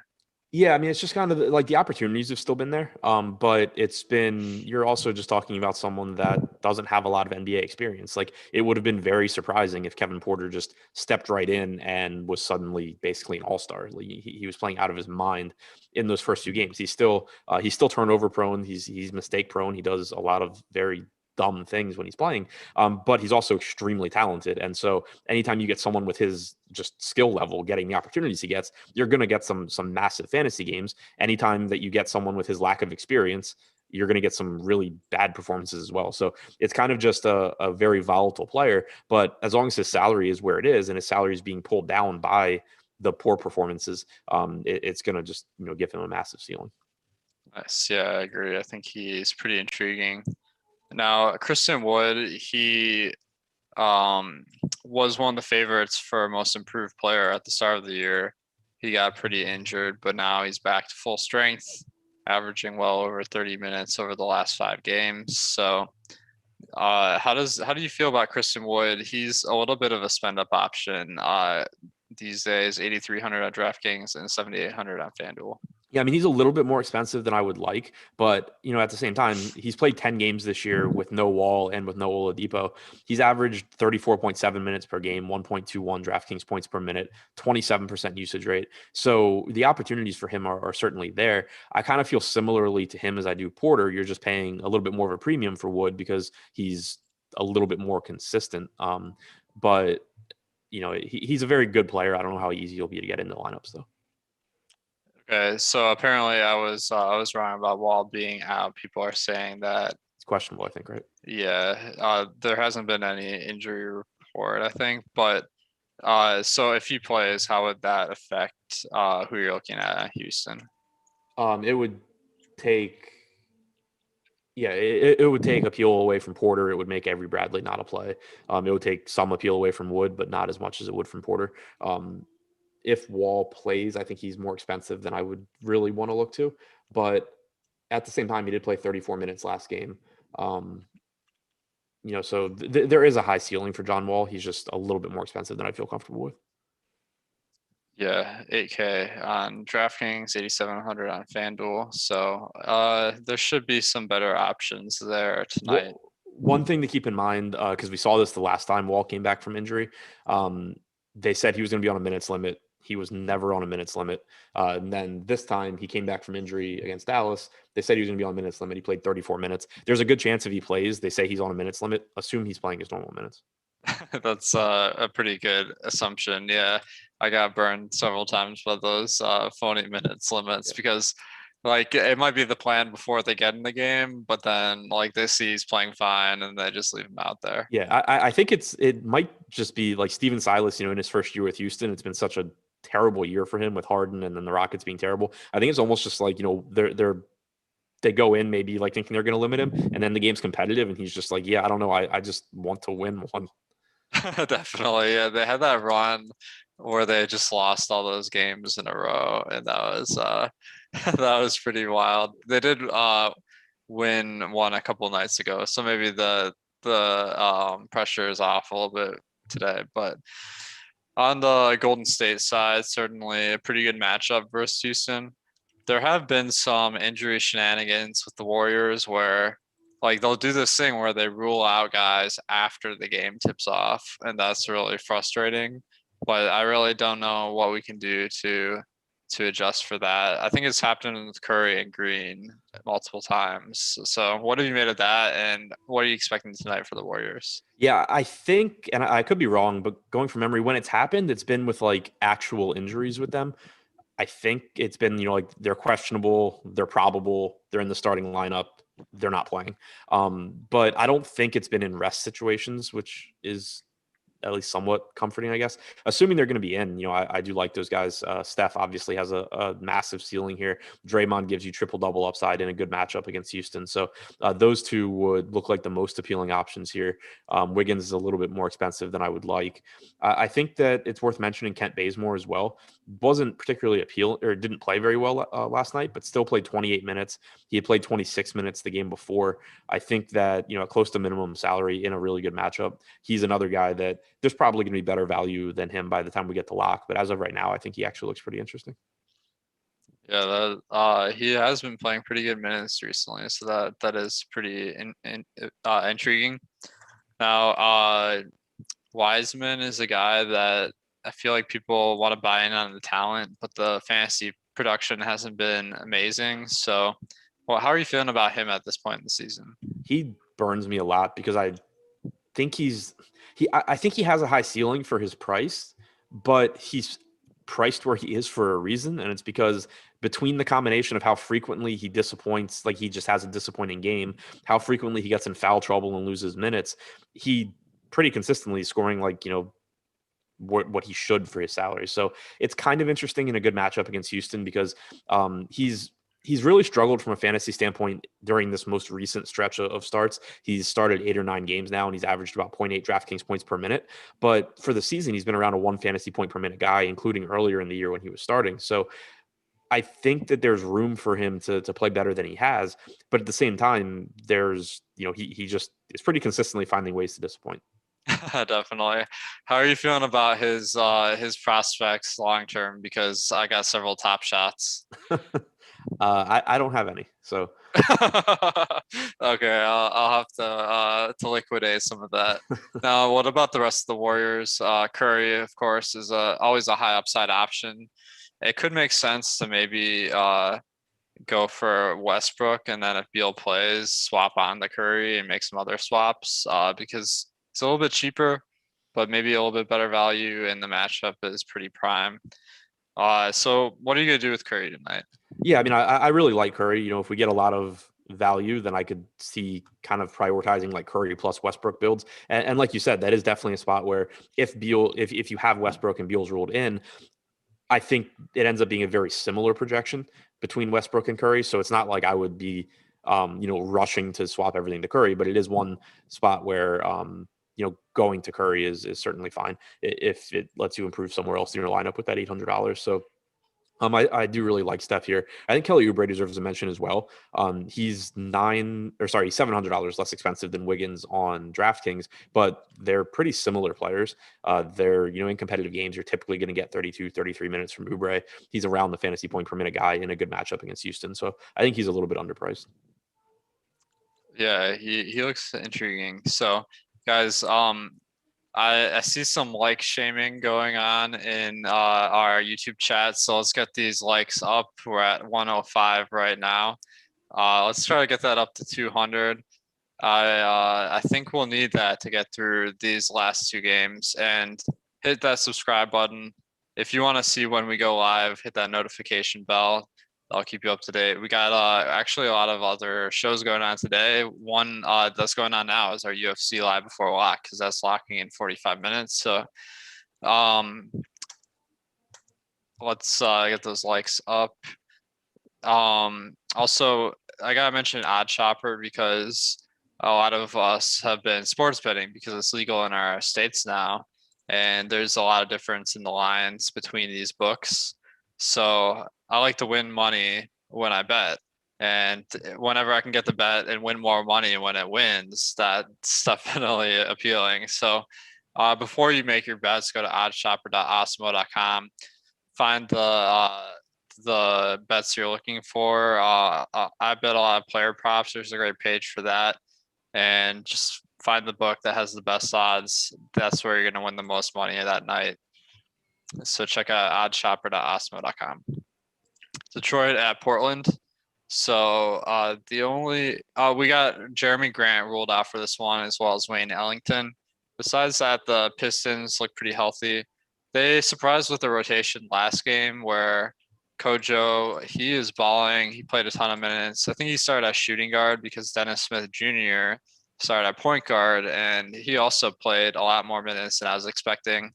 Yeah, I mean, it's just kind of like the opportunities have still been there, but you're also just talking about someone that doesn't have a lot of NBA experience. Like, it would have been very surprising if Kevin Porter just stepped right in and was suddenly basically an all-star. Like, he was playing out of his mind in those first few games. He's still turnover prone. He's mistake prone. He does a lot of very dumb things when he's playing, but he's also extremely talented. And so anytime you get someone with his just skill level getting the opportunities he gets, you're going to get some massive fantasy games. Anytime that you get someone with his lack of experience, you're going to get some really bad performances as well. So it's kind of just a very volatile player. But as long as his salary is where it is and his salary is being pulled down by the poor performances, it's going to just give him a massive ceiling. Nice. Yeah, I agree. I think he's pretty intriguing. Now, Christian Wood, he was one of the favorites for most improved player at the start of the year. He got pretty injured, but now he's back to full strength, averaging well over 30 minutes over the last 5 games. So, how do you feel about Christian Wood? He's a little bit of a spend up option these days, 8,300 on DraftKings and 7,800 on FanDuel. Yeah, I mean, he's a little bit more expensive than I would like, but at the same time, he's played 10 games this year with no Wall and with no Oladipo. He's averaged 34.7 minutes per game, 1.21 DraftKings points per minute, 27% usage rate. So the opportunities for him are certainly there. I kind of feel similarly to him as I do Porter. You're just paying a little bit more of a premium for Wood because he's a little bit more consistent. But he's a very good player. I don't know how easy he'll be to get into lineups though. Okay, so apparently I was wrong about Wall being out. People are saying that It's questionable, I think, right? yeah, there hasn't been any injury report, I think, but so if he plays, how would that affect who you're looking at Houston? It would take, yeah, it would take appeal away from Porter. It would make Avery Bradley not a play. It would take some appeal away from Wood, but not as much as it would from Porter. If Wall plays, I think he's more expensive than I would really want to look to. But at the same time, he did play 34 minutes last game. So there is a high ceiling for John Wall. He's just a little bit more expensive than I feel comfortable with. Yeah, 8K on DraftKings, 8,700 on FanDuel. So there should be some better options there tonight. One thing to keep in mind, because we saw this the last time Wall came back from injury, they said he was going to be on a minutes limit. He was never on a minutes limit. And then this time he came back from injury against Dallas. They said he was going to be on a minutes limit. He played 34 minutes. There's a good chance if he plays, they say he's on a minutes limit. Assume he's playing his normal minutes. That's a pretty good assumption. Yeah, I got burned several times by those phony minutes limits because like it might be the plan before they get in the game, but then like they see he's playing fine and they just leave him out there. Yeah, I think it might just be like Steven Silas, in his first year with Houston. It's been such a terrible year for him with Harden and then the Rockets being terrible. I think it's almost just like, they go in maybe like thinking they're going to limit him, and then the game's competitive and he's just like, yeah, I don't know. I just want to win one. Definitely. Yeah, they had that run where they just lost all those games in a row, and that was that was pretty wild. They did win one a couple nights ago, so maybe the pressure is off a little bit today. But on the Golden State side, certainly a pretty good matchup versus Houston. There have been some injury shenanigans with the Warriors where like they'll do this thing where they rule out guys after the game tips off, and that's really frustrating. But I really don't know what we can do to adjust for that. I think it's happened with Curry and Green multiple times. So what have you made of that, and what are you expecting tonight for the Warriors? Yeah, I think, and I could be wrong, but going from memory, when it's happened, it's been with like actual injuries with them. I think it's been, like they're questionable, they're probable, they're in the starting lineup, they're not playing. But I don't think it's been in rest situations, which is at least somewhat comforting, I guess. Assuming they're going to be in, I do like those guys. Steph obviously has a massive ceiling here. Draymond gives you triple double upside in a good matchup against Houston. So those two would look like the most appealing options here. Wiggins is a little bit more expensive than I would like. I think that it's worth mentioning Kent Bazemore as well. Wasn't particularly didn't play very well last night, but still played 28 minutes. He had played 26 minutes the game before. I think that, close to minimum salary in a really good matchup, he's another guy that there's probably going to be better value than him by the time we get to lock. But as of right now, I think he actually looks pretty interesting. Yeah, he has been playing pretty good minutes recently, so that is pretty intriguing. Now, Wiseman is a guy that I feel like people want to buy in on the talent, but the fantasy production hasn't been amazing. So, well, how are you feeling about him at this point in the season? He burns me a lot because think I think he has a high ceiling for his price, but he's priced where he is for a reason, and it's because between the combination of how frequently he disappoints, like he just has a disappointing game, how frequently he gets in foul trouble and loses minutes, he pretty consistently scoring like, what he should for his salary. So it's kind of interesting in a good matchup against Houston because he's really struggled from a fantasy standpoint during this most recent stretch of starts. He's started 8 or 9 games now, and he's averaged about 0.8 DraftKings points per minute. But for the season, he's been around a 1 fantasy point per minute guy, including earlier in the year when he was starting. So I think that there's room for him to play better than he has. But at the same time, there's, he just is pretty consistently finding ways to disappoint. Definitely. How are you feeling about his prospects long term? Because I got several top shots. I don't have any. So Okay, I'll have to liquidate some of that. Now, what about the rest of the Warriors? Curry, of course, is always a high upside option. It could make sense to maybe go for Westbrook, and then if Beal plays, swap on the Curry and make some other swaps because it's a little bit cheaper, but maybe a little bit better value, and the matchup is pretty prime. So what are you gonna do with Curry tonight? yeah, I mean, I really like Curry. If we get a lot of value, then I could see kind of prioritizing like Curry plus Westbrook builds. And like you said, that is definitely a spot where if you have Westbrook and Beal's ruled in, I think it ends up being a very similar projection between Westbrook and Curry. So it's not like I would be, rushing to swap everything to Curry, but it is one spot where, going to Curry is certainly fine if it lets you improve somewhere else in your lineup with that $800. So I do really like Steph here. I think Kelly Oubre deserves a mention as well. He's $700 less expensive than Wiggins on DraftKings, but they're pretty similar players. They're, in competitive games, you're typically going to get 32, 33 minutes from Oubre. He's around the fantasy point per minute guy in a good matchup against Houston. So I think he's a little bit underpriced. Yeah, he looks intriguing. So, guys, I see some like shaming going on in our YouTube chat. So let's get these likes up. We're at 105 right now. Let's try to get that up to 200. I think we'll need that to get through these last 2 games, and hit that subscribe button. If you want to see when we go live, hit that notification bell. I'll keep you up to date. We got actually a lot of other shows going on today. One that's going on now is our UFC live before lock, because that's locking in 45 minutes. So um, let's get those likes up. Also, I gotta mention Odd Shopper because a lot of us have been sports betting because it's legal in our states now, and there's a lot of difference in the lines between these books. So I like to win money when I bet, and whenever I can get the bet and win more money when it wins, that's definitely appealing. So before you make your bets, go to oddshopper.awesemo.com, find the bets you're looking for. I bet a lot of player props. There's a great page for that, and just find the book that has the best odds. That's where you're going to win the most money that night. So check out oddshopper.awesemo.com. Detroit at Portland. So the only we got Jeremy Grant ruled out for this one, as well as Wayne Ellington. Besides that, the Pistons look pretty healthy. They surprised with the rotation last game where Kojo, he is balling. He played a ton of minutes. I think he started at shooting guard because Dennis Smith Jr. started at point guard, and he also played a lot more minutes than I was expecting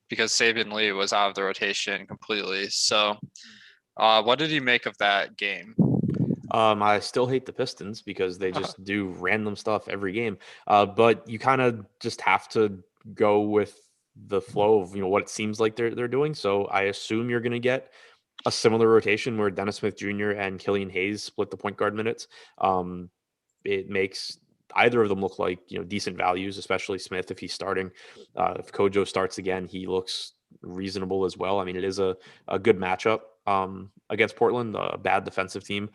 because Saban Lee was out of the rotation completely. So what did he make of that game? I still hate the Pistons because they just do random stuff every game. But you kind of just have to go with the flow of what it seems like they're doing. So I assume you're going to get a similar rotation where Dennis Smith Jr. and Killian Hayes split the point guard minutes. It makes either of them look like decent values, especially Smith if he's starting. If Kojo starts again, he looks reasonable as well. I mean, it is a good matchup. against Portland, a bad defensive team.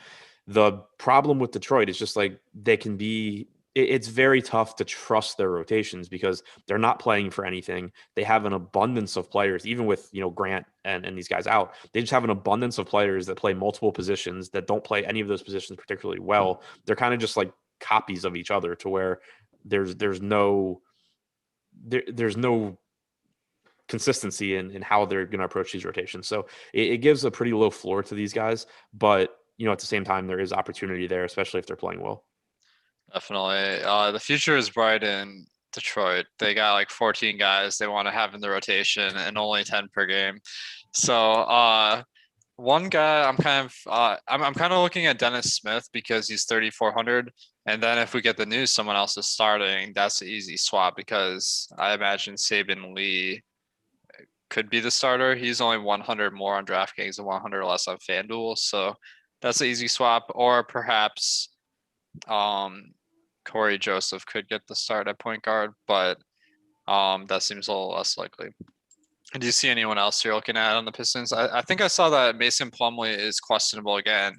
The problem with Detroit is just like they can be. It's very tough to trust their rotations because they're not playing for anything. They have an abundance of players, even with Grant and these guys out. They just have an abundance of players that play multiple positions that don't play any of those positions particularly well. They're kind of just like copies of each other to where there's no there's no consistency in how they're going to approach these rotations. So it gives a pretty low floor to these guys, but at the same time, there is opportunity there, especially if they're playing well. Definitely. The future is bright in Detroit. They got like 14 guys they want to have in the rotation and only 10 per game. So one guy I'm kind of looking at Dennis Smith because he's 3,400. And then if we get the news someone else is starting, that's an easy swap because I imagine Saban Lee could be the starter. He's only 100 more on DraftKings and 100 less on FanDuel. So that's an easy swap. Or perhaps Corey Joseph could get the start at point guard, but that seems a little less likely. Do you see anyone else you're looking at on the Pistons? I think I saw that Mason Plumlee is questionable again.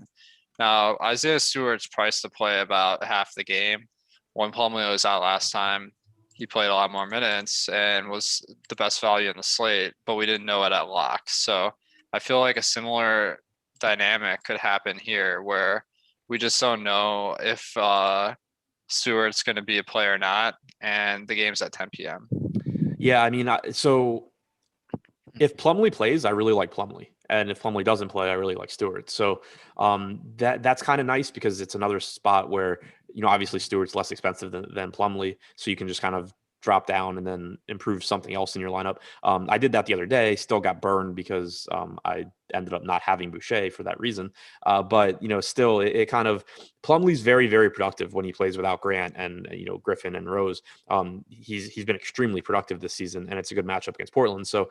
Now, Isaiah Stewart's priced to play about half the game. When Plumlee was out last time, he played a lot more minutes and was the best value in the slate, but we didn't know it at lock. So I feel like a similar dynamic could happen here where we just don't know if Stewart's going to be a player or not, and the game's at 10 p.m. Yeah, I mean, so if Plumlee plays, I really like Plumlee. And if Plumlee doesn't play, I really like Stewart. So that's kind of nice because it's another spot where, obviously Stewart's less expensive than Plumlee. So you can just kind of drop down and then improve something else in your lineup. I did that the other day, still got burned because I ended up not having Boucher for that reason. But, still it kind of, Plumlee's very, very productive when he plays without Grant and, Griffin and Rose. He's been extremely productive this season and it's a good matchup against Portland. So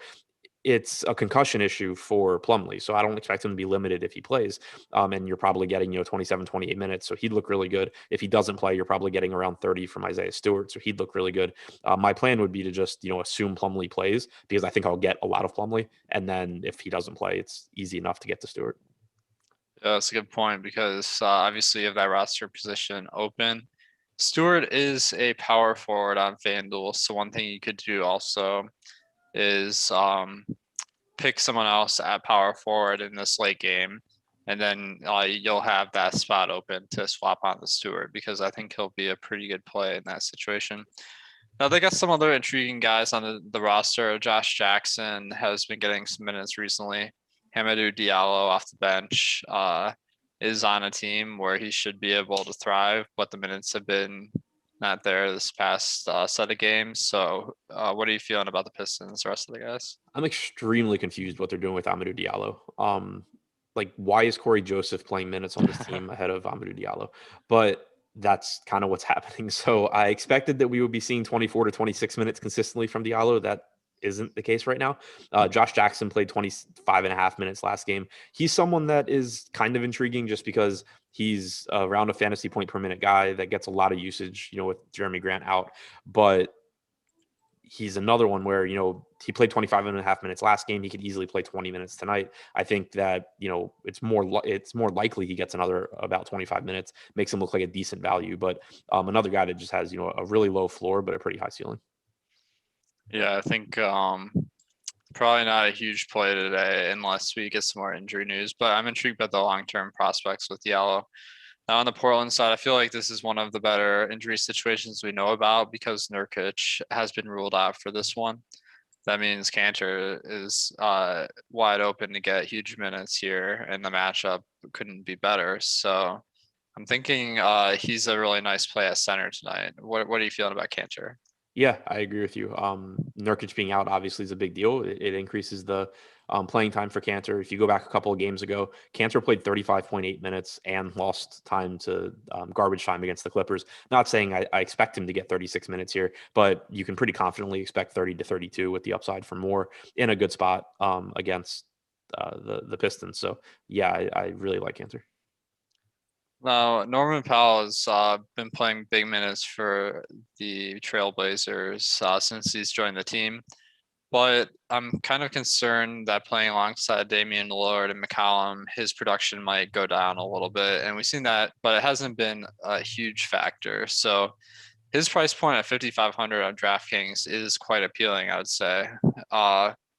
it's a concussion issue for Plumlee. So I don't expect him to be limited if he plays. And you're probably getting, 27, 28 minutes. So he'd look really good. If he doesn't play, you're probably getting around 30 from Isaiah Stewart. So he'd look really good. My plan would be to just, assume Plumlee plays because I think I'll get a lot of Plumlee. And then if he doesn't play, it's easy enough to get to Stewart. Yeah, that's a good point because obviously you have that roster position open. Stewart is a power forward on FanDuel. So one thing you could do also is pick someone else at power forward in this late game, and then you'll have that spot open to swap on the Stewart because I think he'll be a pretty good play in that situation. Now they got some other intriguing guys on the roster. Josh Jackson has been getting some minutes recently. Hamidou Diallo off the bench is on a team where he should be able to thrive, but the minutes have been not there this past set of games. So what are you feeling about the Pistons, the rest of the guys? I'm extremely confused what they're doing with Amadou Diallo. Like, why is Corey Joseph playing minutes on this team ahead of Amadou Diallo? But that's kind of what's happening. So I expected that we would be seeing 24 to 26 minutes consistently from Diallo. That isn't the case right now. Josh Jackson played 25 and a half minutes last game. He's someone that is kind of intriguing just because he's around a fantasy point per minute guy that gets a lot of usage, with Jeremy Grant out. But he's another one where, he played 25 and a half minutes last game. He could easily play 20 minutes tonight. I think that, it's more likely he gets another about 25 minutes, makes him look like a decent value. But another guy that just has, a really low floor, but a pretty high ceiling. Yeah, I think probably not a huge play today unless we get some more injury news, but I'm intrigued by the long-term prospects with Yellow. Now on the Portland side, I feel like this is one of the better injury situations we know about because Nurkic has been ruled out for this one. That means Cantor is wide open to get huge minutes here, and the matchup couldn't be better. So I'm thinking he's a really nice play at center tonight. What are you feeling about Cantor? Yeah, I agree with you. Nurkic being out obviously is a big deal. It increases the playing time for Cantor. If you go back a couple of games ago, Cantor played 35.8 minutes and lost time to garbage time against the Clippers. Not saying I expect him to get 36 minutes here, but you can pretty confidently expect 30 to 32 with the upside for more in a good spot against the Pistons. So yeah, I really like Cantor. Now, Norman Powell has been playing big minutes for the Trailblazers since he's joined the team. but I'm kind of concerned that playing alongside Damian Lillard and McCollum, his production might go down a little bit. And we've seen that, but it hasn't been a huge factor. So his price point at 5,500 on DraftKings is quite appealing, I would say.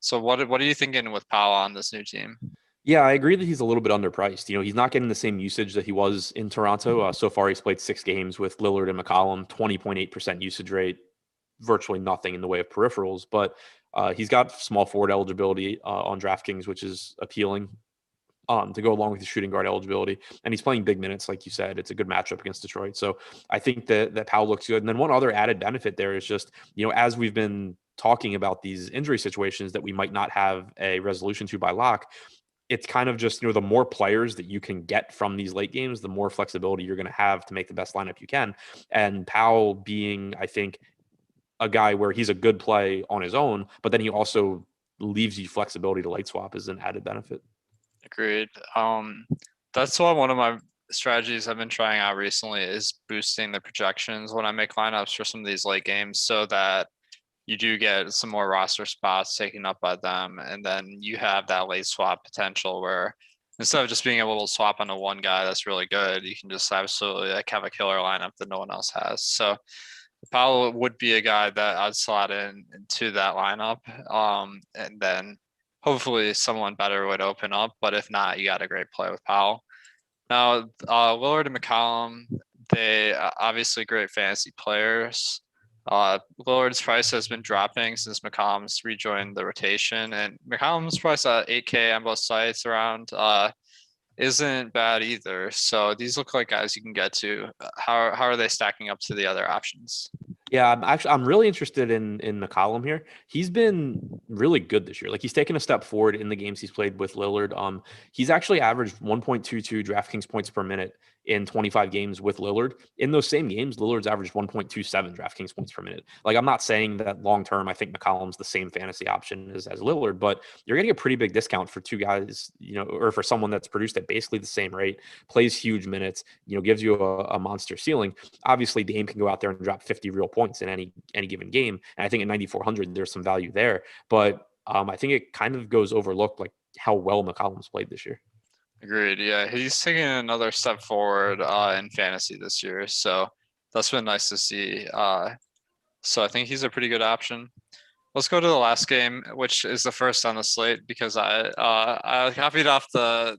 So what are you thinking with Powell on this new team? Yeah, I agree that he's a little bit underpriced. He's not getting the same usage that he was in Toronto. So far, he's played 6 games with Lillard and McCollum, 20.8% usage rate, virtually nothing in the way of peripherals. But he's got small forward eligibility on DraftKings, which is appealing to go along with his shooting guard eligibility. And he's playing big minutes, like you said. It's a good matchup against Detroit. So I think that Powell looks good. And then one other added benefit there is just, as we've been talking about these injury situations that we might not have a resolution to by lock, it's kind of just, the more players that you can get from these late games, the more flexibility you're going to have to make the best lineup you can. And Powell being, I think, a guy where he's a good play on his own, but then he also leaves you flexibility to late swap as an added benefit. Agreed. That's one of my strategies I've been trying out recently is boosting the projections when I make lineups for some of these late games so that you do get some more roster spots taken up by them. And then you have that late swap potential where instead of just being able to swap onto one guy that's really good, you can just absolutely have a killer lineup that no one else has. So Powell would be a guy that I'd slot into that lineup. And then hopefully someone better would open up. But if not, you got a great play with Powell. Now, Lillard and McCollum, they obviously great fantasy players. Lillard's price has been dropping since McCollum's rejoined the rotation, and McCollum's price at 8K on both sites around isn't bad either. So these look like guys you can get to. How are they stacking up to the other options? Yeah, I'm really interested in McCollum here. He's been really good this year. Like he's taken a step forward in the games he's played with Lillard. He's actually averaged 1.22 DraftKings points per minute in 25 games with Lillard. In those same games, Lillard's averaged 1.27 DraftKings points per minute. Like I'm not saying that long term, I think McCollum's the same fantasy option as Lillard, but you're getting a pretty big discount for two guys, or for someone that's produced at basically the same rate, plays huge minutes, gives you a monster ceiling. Obviously, Dame can go out there and drop 50 real points in any given game, and I think at 9,400 there's some value there. But I think it kind of goes overlooked, like how well McCollum's played this year. Agreed. Yeah, he's taking another step forward in fantasy this year, so that's been nice to see. So I think he's a pretty good option. Let's go to the last game, which is the first on the slate because I copied off the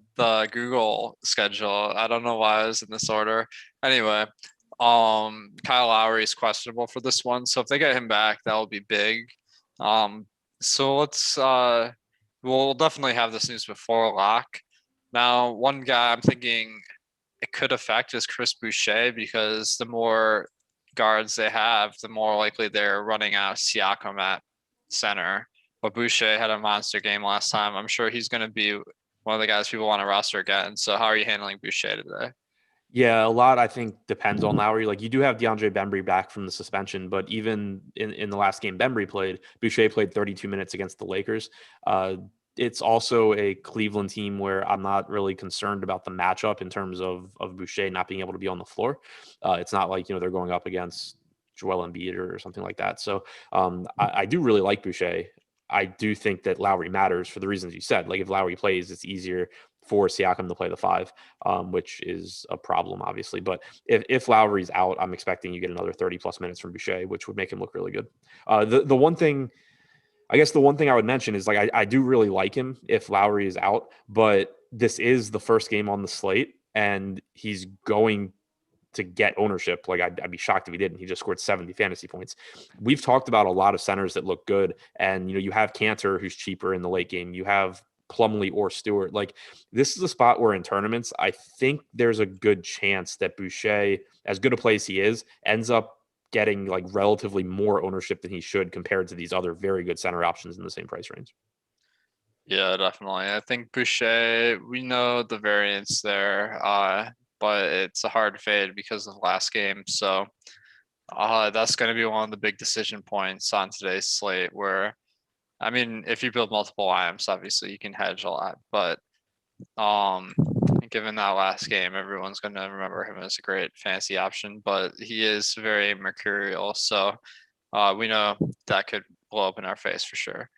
Google schedule. I don't know why I was in this order. Anyway, Kyle Lowry is questionable for this one, so if they get him back, that will be big. So we'll definitely have this news before lock. Now, one guy I'm thinking it could affect is Chris Boucher because the more guards they have, the more likely they're running out Siakam at center. But Boucher had a monster game last time. I'm sure he's going to be one of the guys people want to roster again. So how are you handling Boucher today? Yeah, a lot I think depends on Lowry. Like you do have DeAndre Bembry back from the suspension, but even in the last game Bembry played, Boucher played 32 minutes against the Lakers. It's also a Cleveland team where I'm not really concerned about the matchup in terms of Boucher not being able to be on the floor. It's not like they're going up against Joel Embiid or something like that. So I do really like Boucher. I do think that Lowry matters for the reasons you said. Like if Lowry plays, it's easier for Siakam to play the 5, which is a problem, obviously. But if Lowry's out, I'm expecting you get another 30 plus minutes from Boucher, which would make him look really good. The one thing, I guess the one thing I would mention is like I do really like him if Lowry is out, but this is the first game on the slate, and he's going to get ownership. Like I'd be shocked if he didn't. He just scored 70 fantasy points. We've talked about a lot of centers that look good, and you have Cantor who's cheaper in the late game. You have Plumlee or Stewart. Like this is a spot where in tournaments, I think there's a good chance that Boucher, as good a play as he is, ends up getting like relatively more ownership than he should compared to these other very good center options in the same price range. Yeah, definitely. I think Boucher, we know the variance there, but it's a hard fade because of the last game. So that's going to be one of the big decision points on today's slate where, I mean, if you build multiple IMs, obviously you can hedge a lot, but given that last game, everyone's going to remember him as a great fantasy option, but he is very mercurial. So we know that could blow up in our face for sure.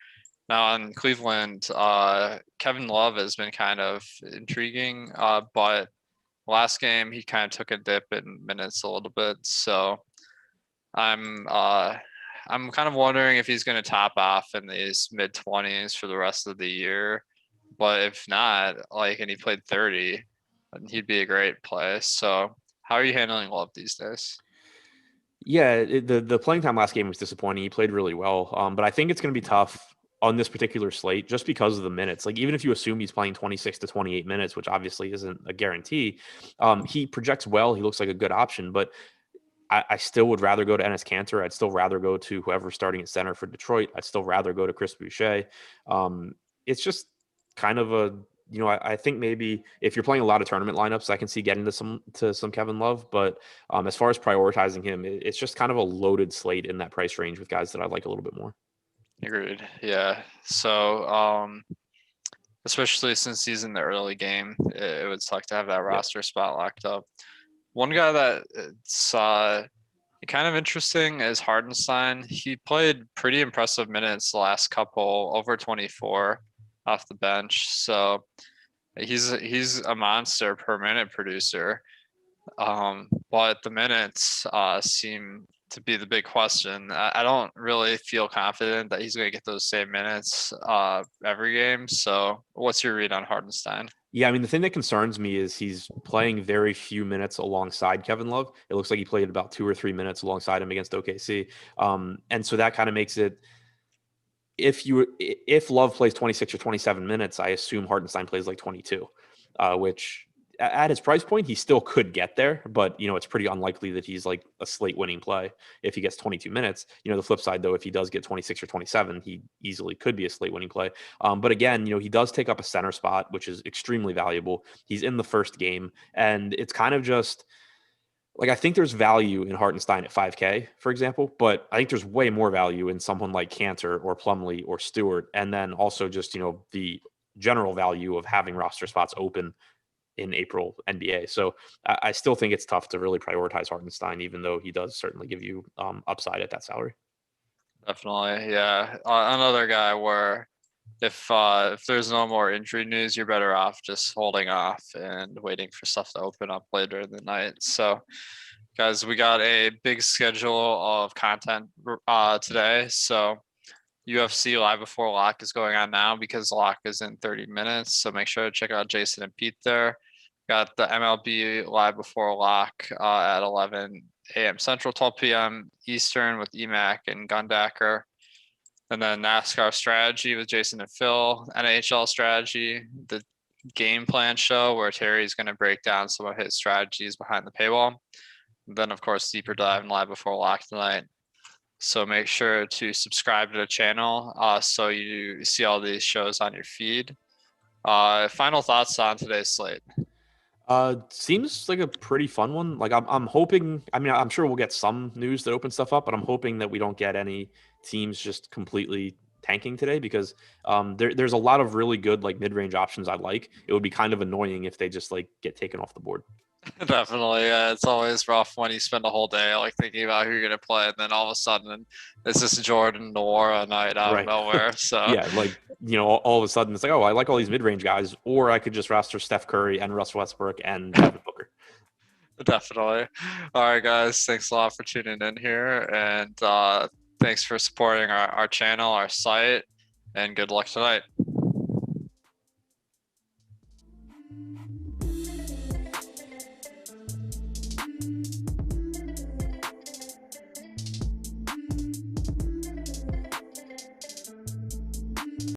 Now in Cleveland, Kevin Love has been kind of intriguing, but last game he kind of took a dip in minutes a little bit. So I'm uh, I'm kind of wondering if he's going to top off in these mid 20s for the rest of the year. But if not, like, and he played 30, then he'd be a great play. So how are you handling Love these days? Yeah, the playing time last game was disappointing. He played really well, but I think it's going to be tough on this particular slate just because of the minutes. Like even if you assume he's playing 26 to 28 minutes, which obviously isn't a guarantee, he projects well. He looks like a good option, but I still would rather go to Enes Kanter. I'd still rather go to whoever's starting at center for Detroit. I'd still rather go to Chris Boucher. It's just kind of a I think maybe if you're playing a lot of tournament lineups, I can see getting to some Kevin Love. But as far as prioritizing him, it's just kind of a loaded slate in that price range with guys that I like a little bit more. Agreed. Yeah. So especially since he's in the early game, it would suck to have that Yep. roster spot locked up. One guy that it's kind of interesting is Hardenstein. He played pretty impressive minutes the last couple, over 24 off the bench. So he's a monster per minute producer. But the minutes seem to be the big question. I don't really feel confident that he's going to get those same minutes every game. So what's your read on Hardenstein? Yeah, I mean, the thing that concerns me is he's playing very few minutes alongside Kevin Love. It looks like he played about 2 or 3 minutes alongside him against OKC. And so that kind of makes it if Love plays 26 or 27 minutes, I assume Hartenstein plays like 22, which at his price point, he still could get there, but it's pretty unlikely that he's like a slate winning play if he gets 22 minutes. The flip side though, if he does get 26 or 27, he easily could be a slate winning play. But again, he does take up a center spot, which is extremely valuable. He's in the first game, and it's kind of just like I think there's value in Hartenstein at 5K, for example, but I think there's way more value in someone like Cantor or Plumlee or Stewart, and then also just the general value of having roster spots open in April NBA. So I still think it's tough to really prioritize Hartenstein, even though he does certainly give you upside at that salary. Definitely, yeah. Another guy where if there's no more injury news, you're better off just holding off and waiting for stuff to open up later in the night. So, guys, we got a big schedule of content today. So, UFC Live Before Lock is going on now because Lock is in 30 minutes. So make sure to check out Jason and Pete there. Got the MLB Live Before Lock at 11 a.m. Central, 12 p.m. Eastern with EMAC and Gundacker. And then NASCAR Strategy with Jason and Phil, NHL Strategy, the Game Plan Show where Terry's going to break down some of his strategies behind the paywall. And then, of course, Deeper Dive and Live Before Lock tonight. So make sure to subscribe to the channel so you see all these shows on your feed. Final thoughts on today's slate. Seems like a pretty fun one. Like I'm hoping. I mean, I'm sure we'll get some news that opens stuff up, but I'm hoping that we don't get any teams just completely tanking today because there's a lot of really good like mid-range options I like. It would be kind of annoying if they just like get taken off the board. Definitely. It's always rough when you spend a whole day like thinking about who you're going to play, and then all of a sudden it's just Jordan Noir night out of nowhere. So yeah, like all of a sudden it's like, oh, I like all these mid-range guys, or I could just roster Steph Curry and Russell Westbrook and Devin Booker. Definitely. All right, guys. Thanks a lot for tuning in here, and thanks for supporting our channel, our site, and good luck tonight.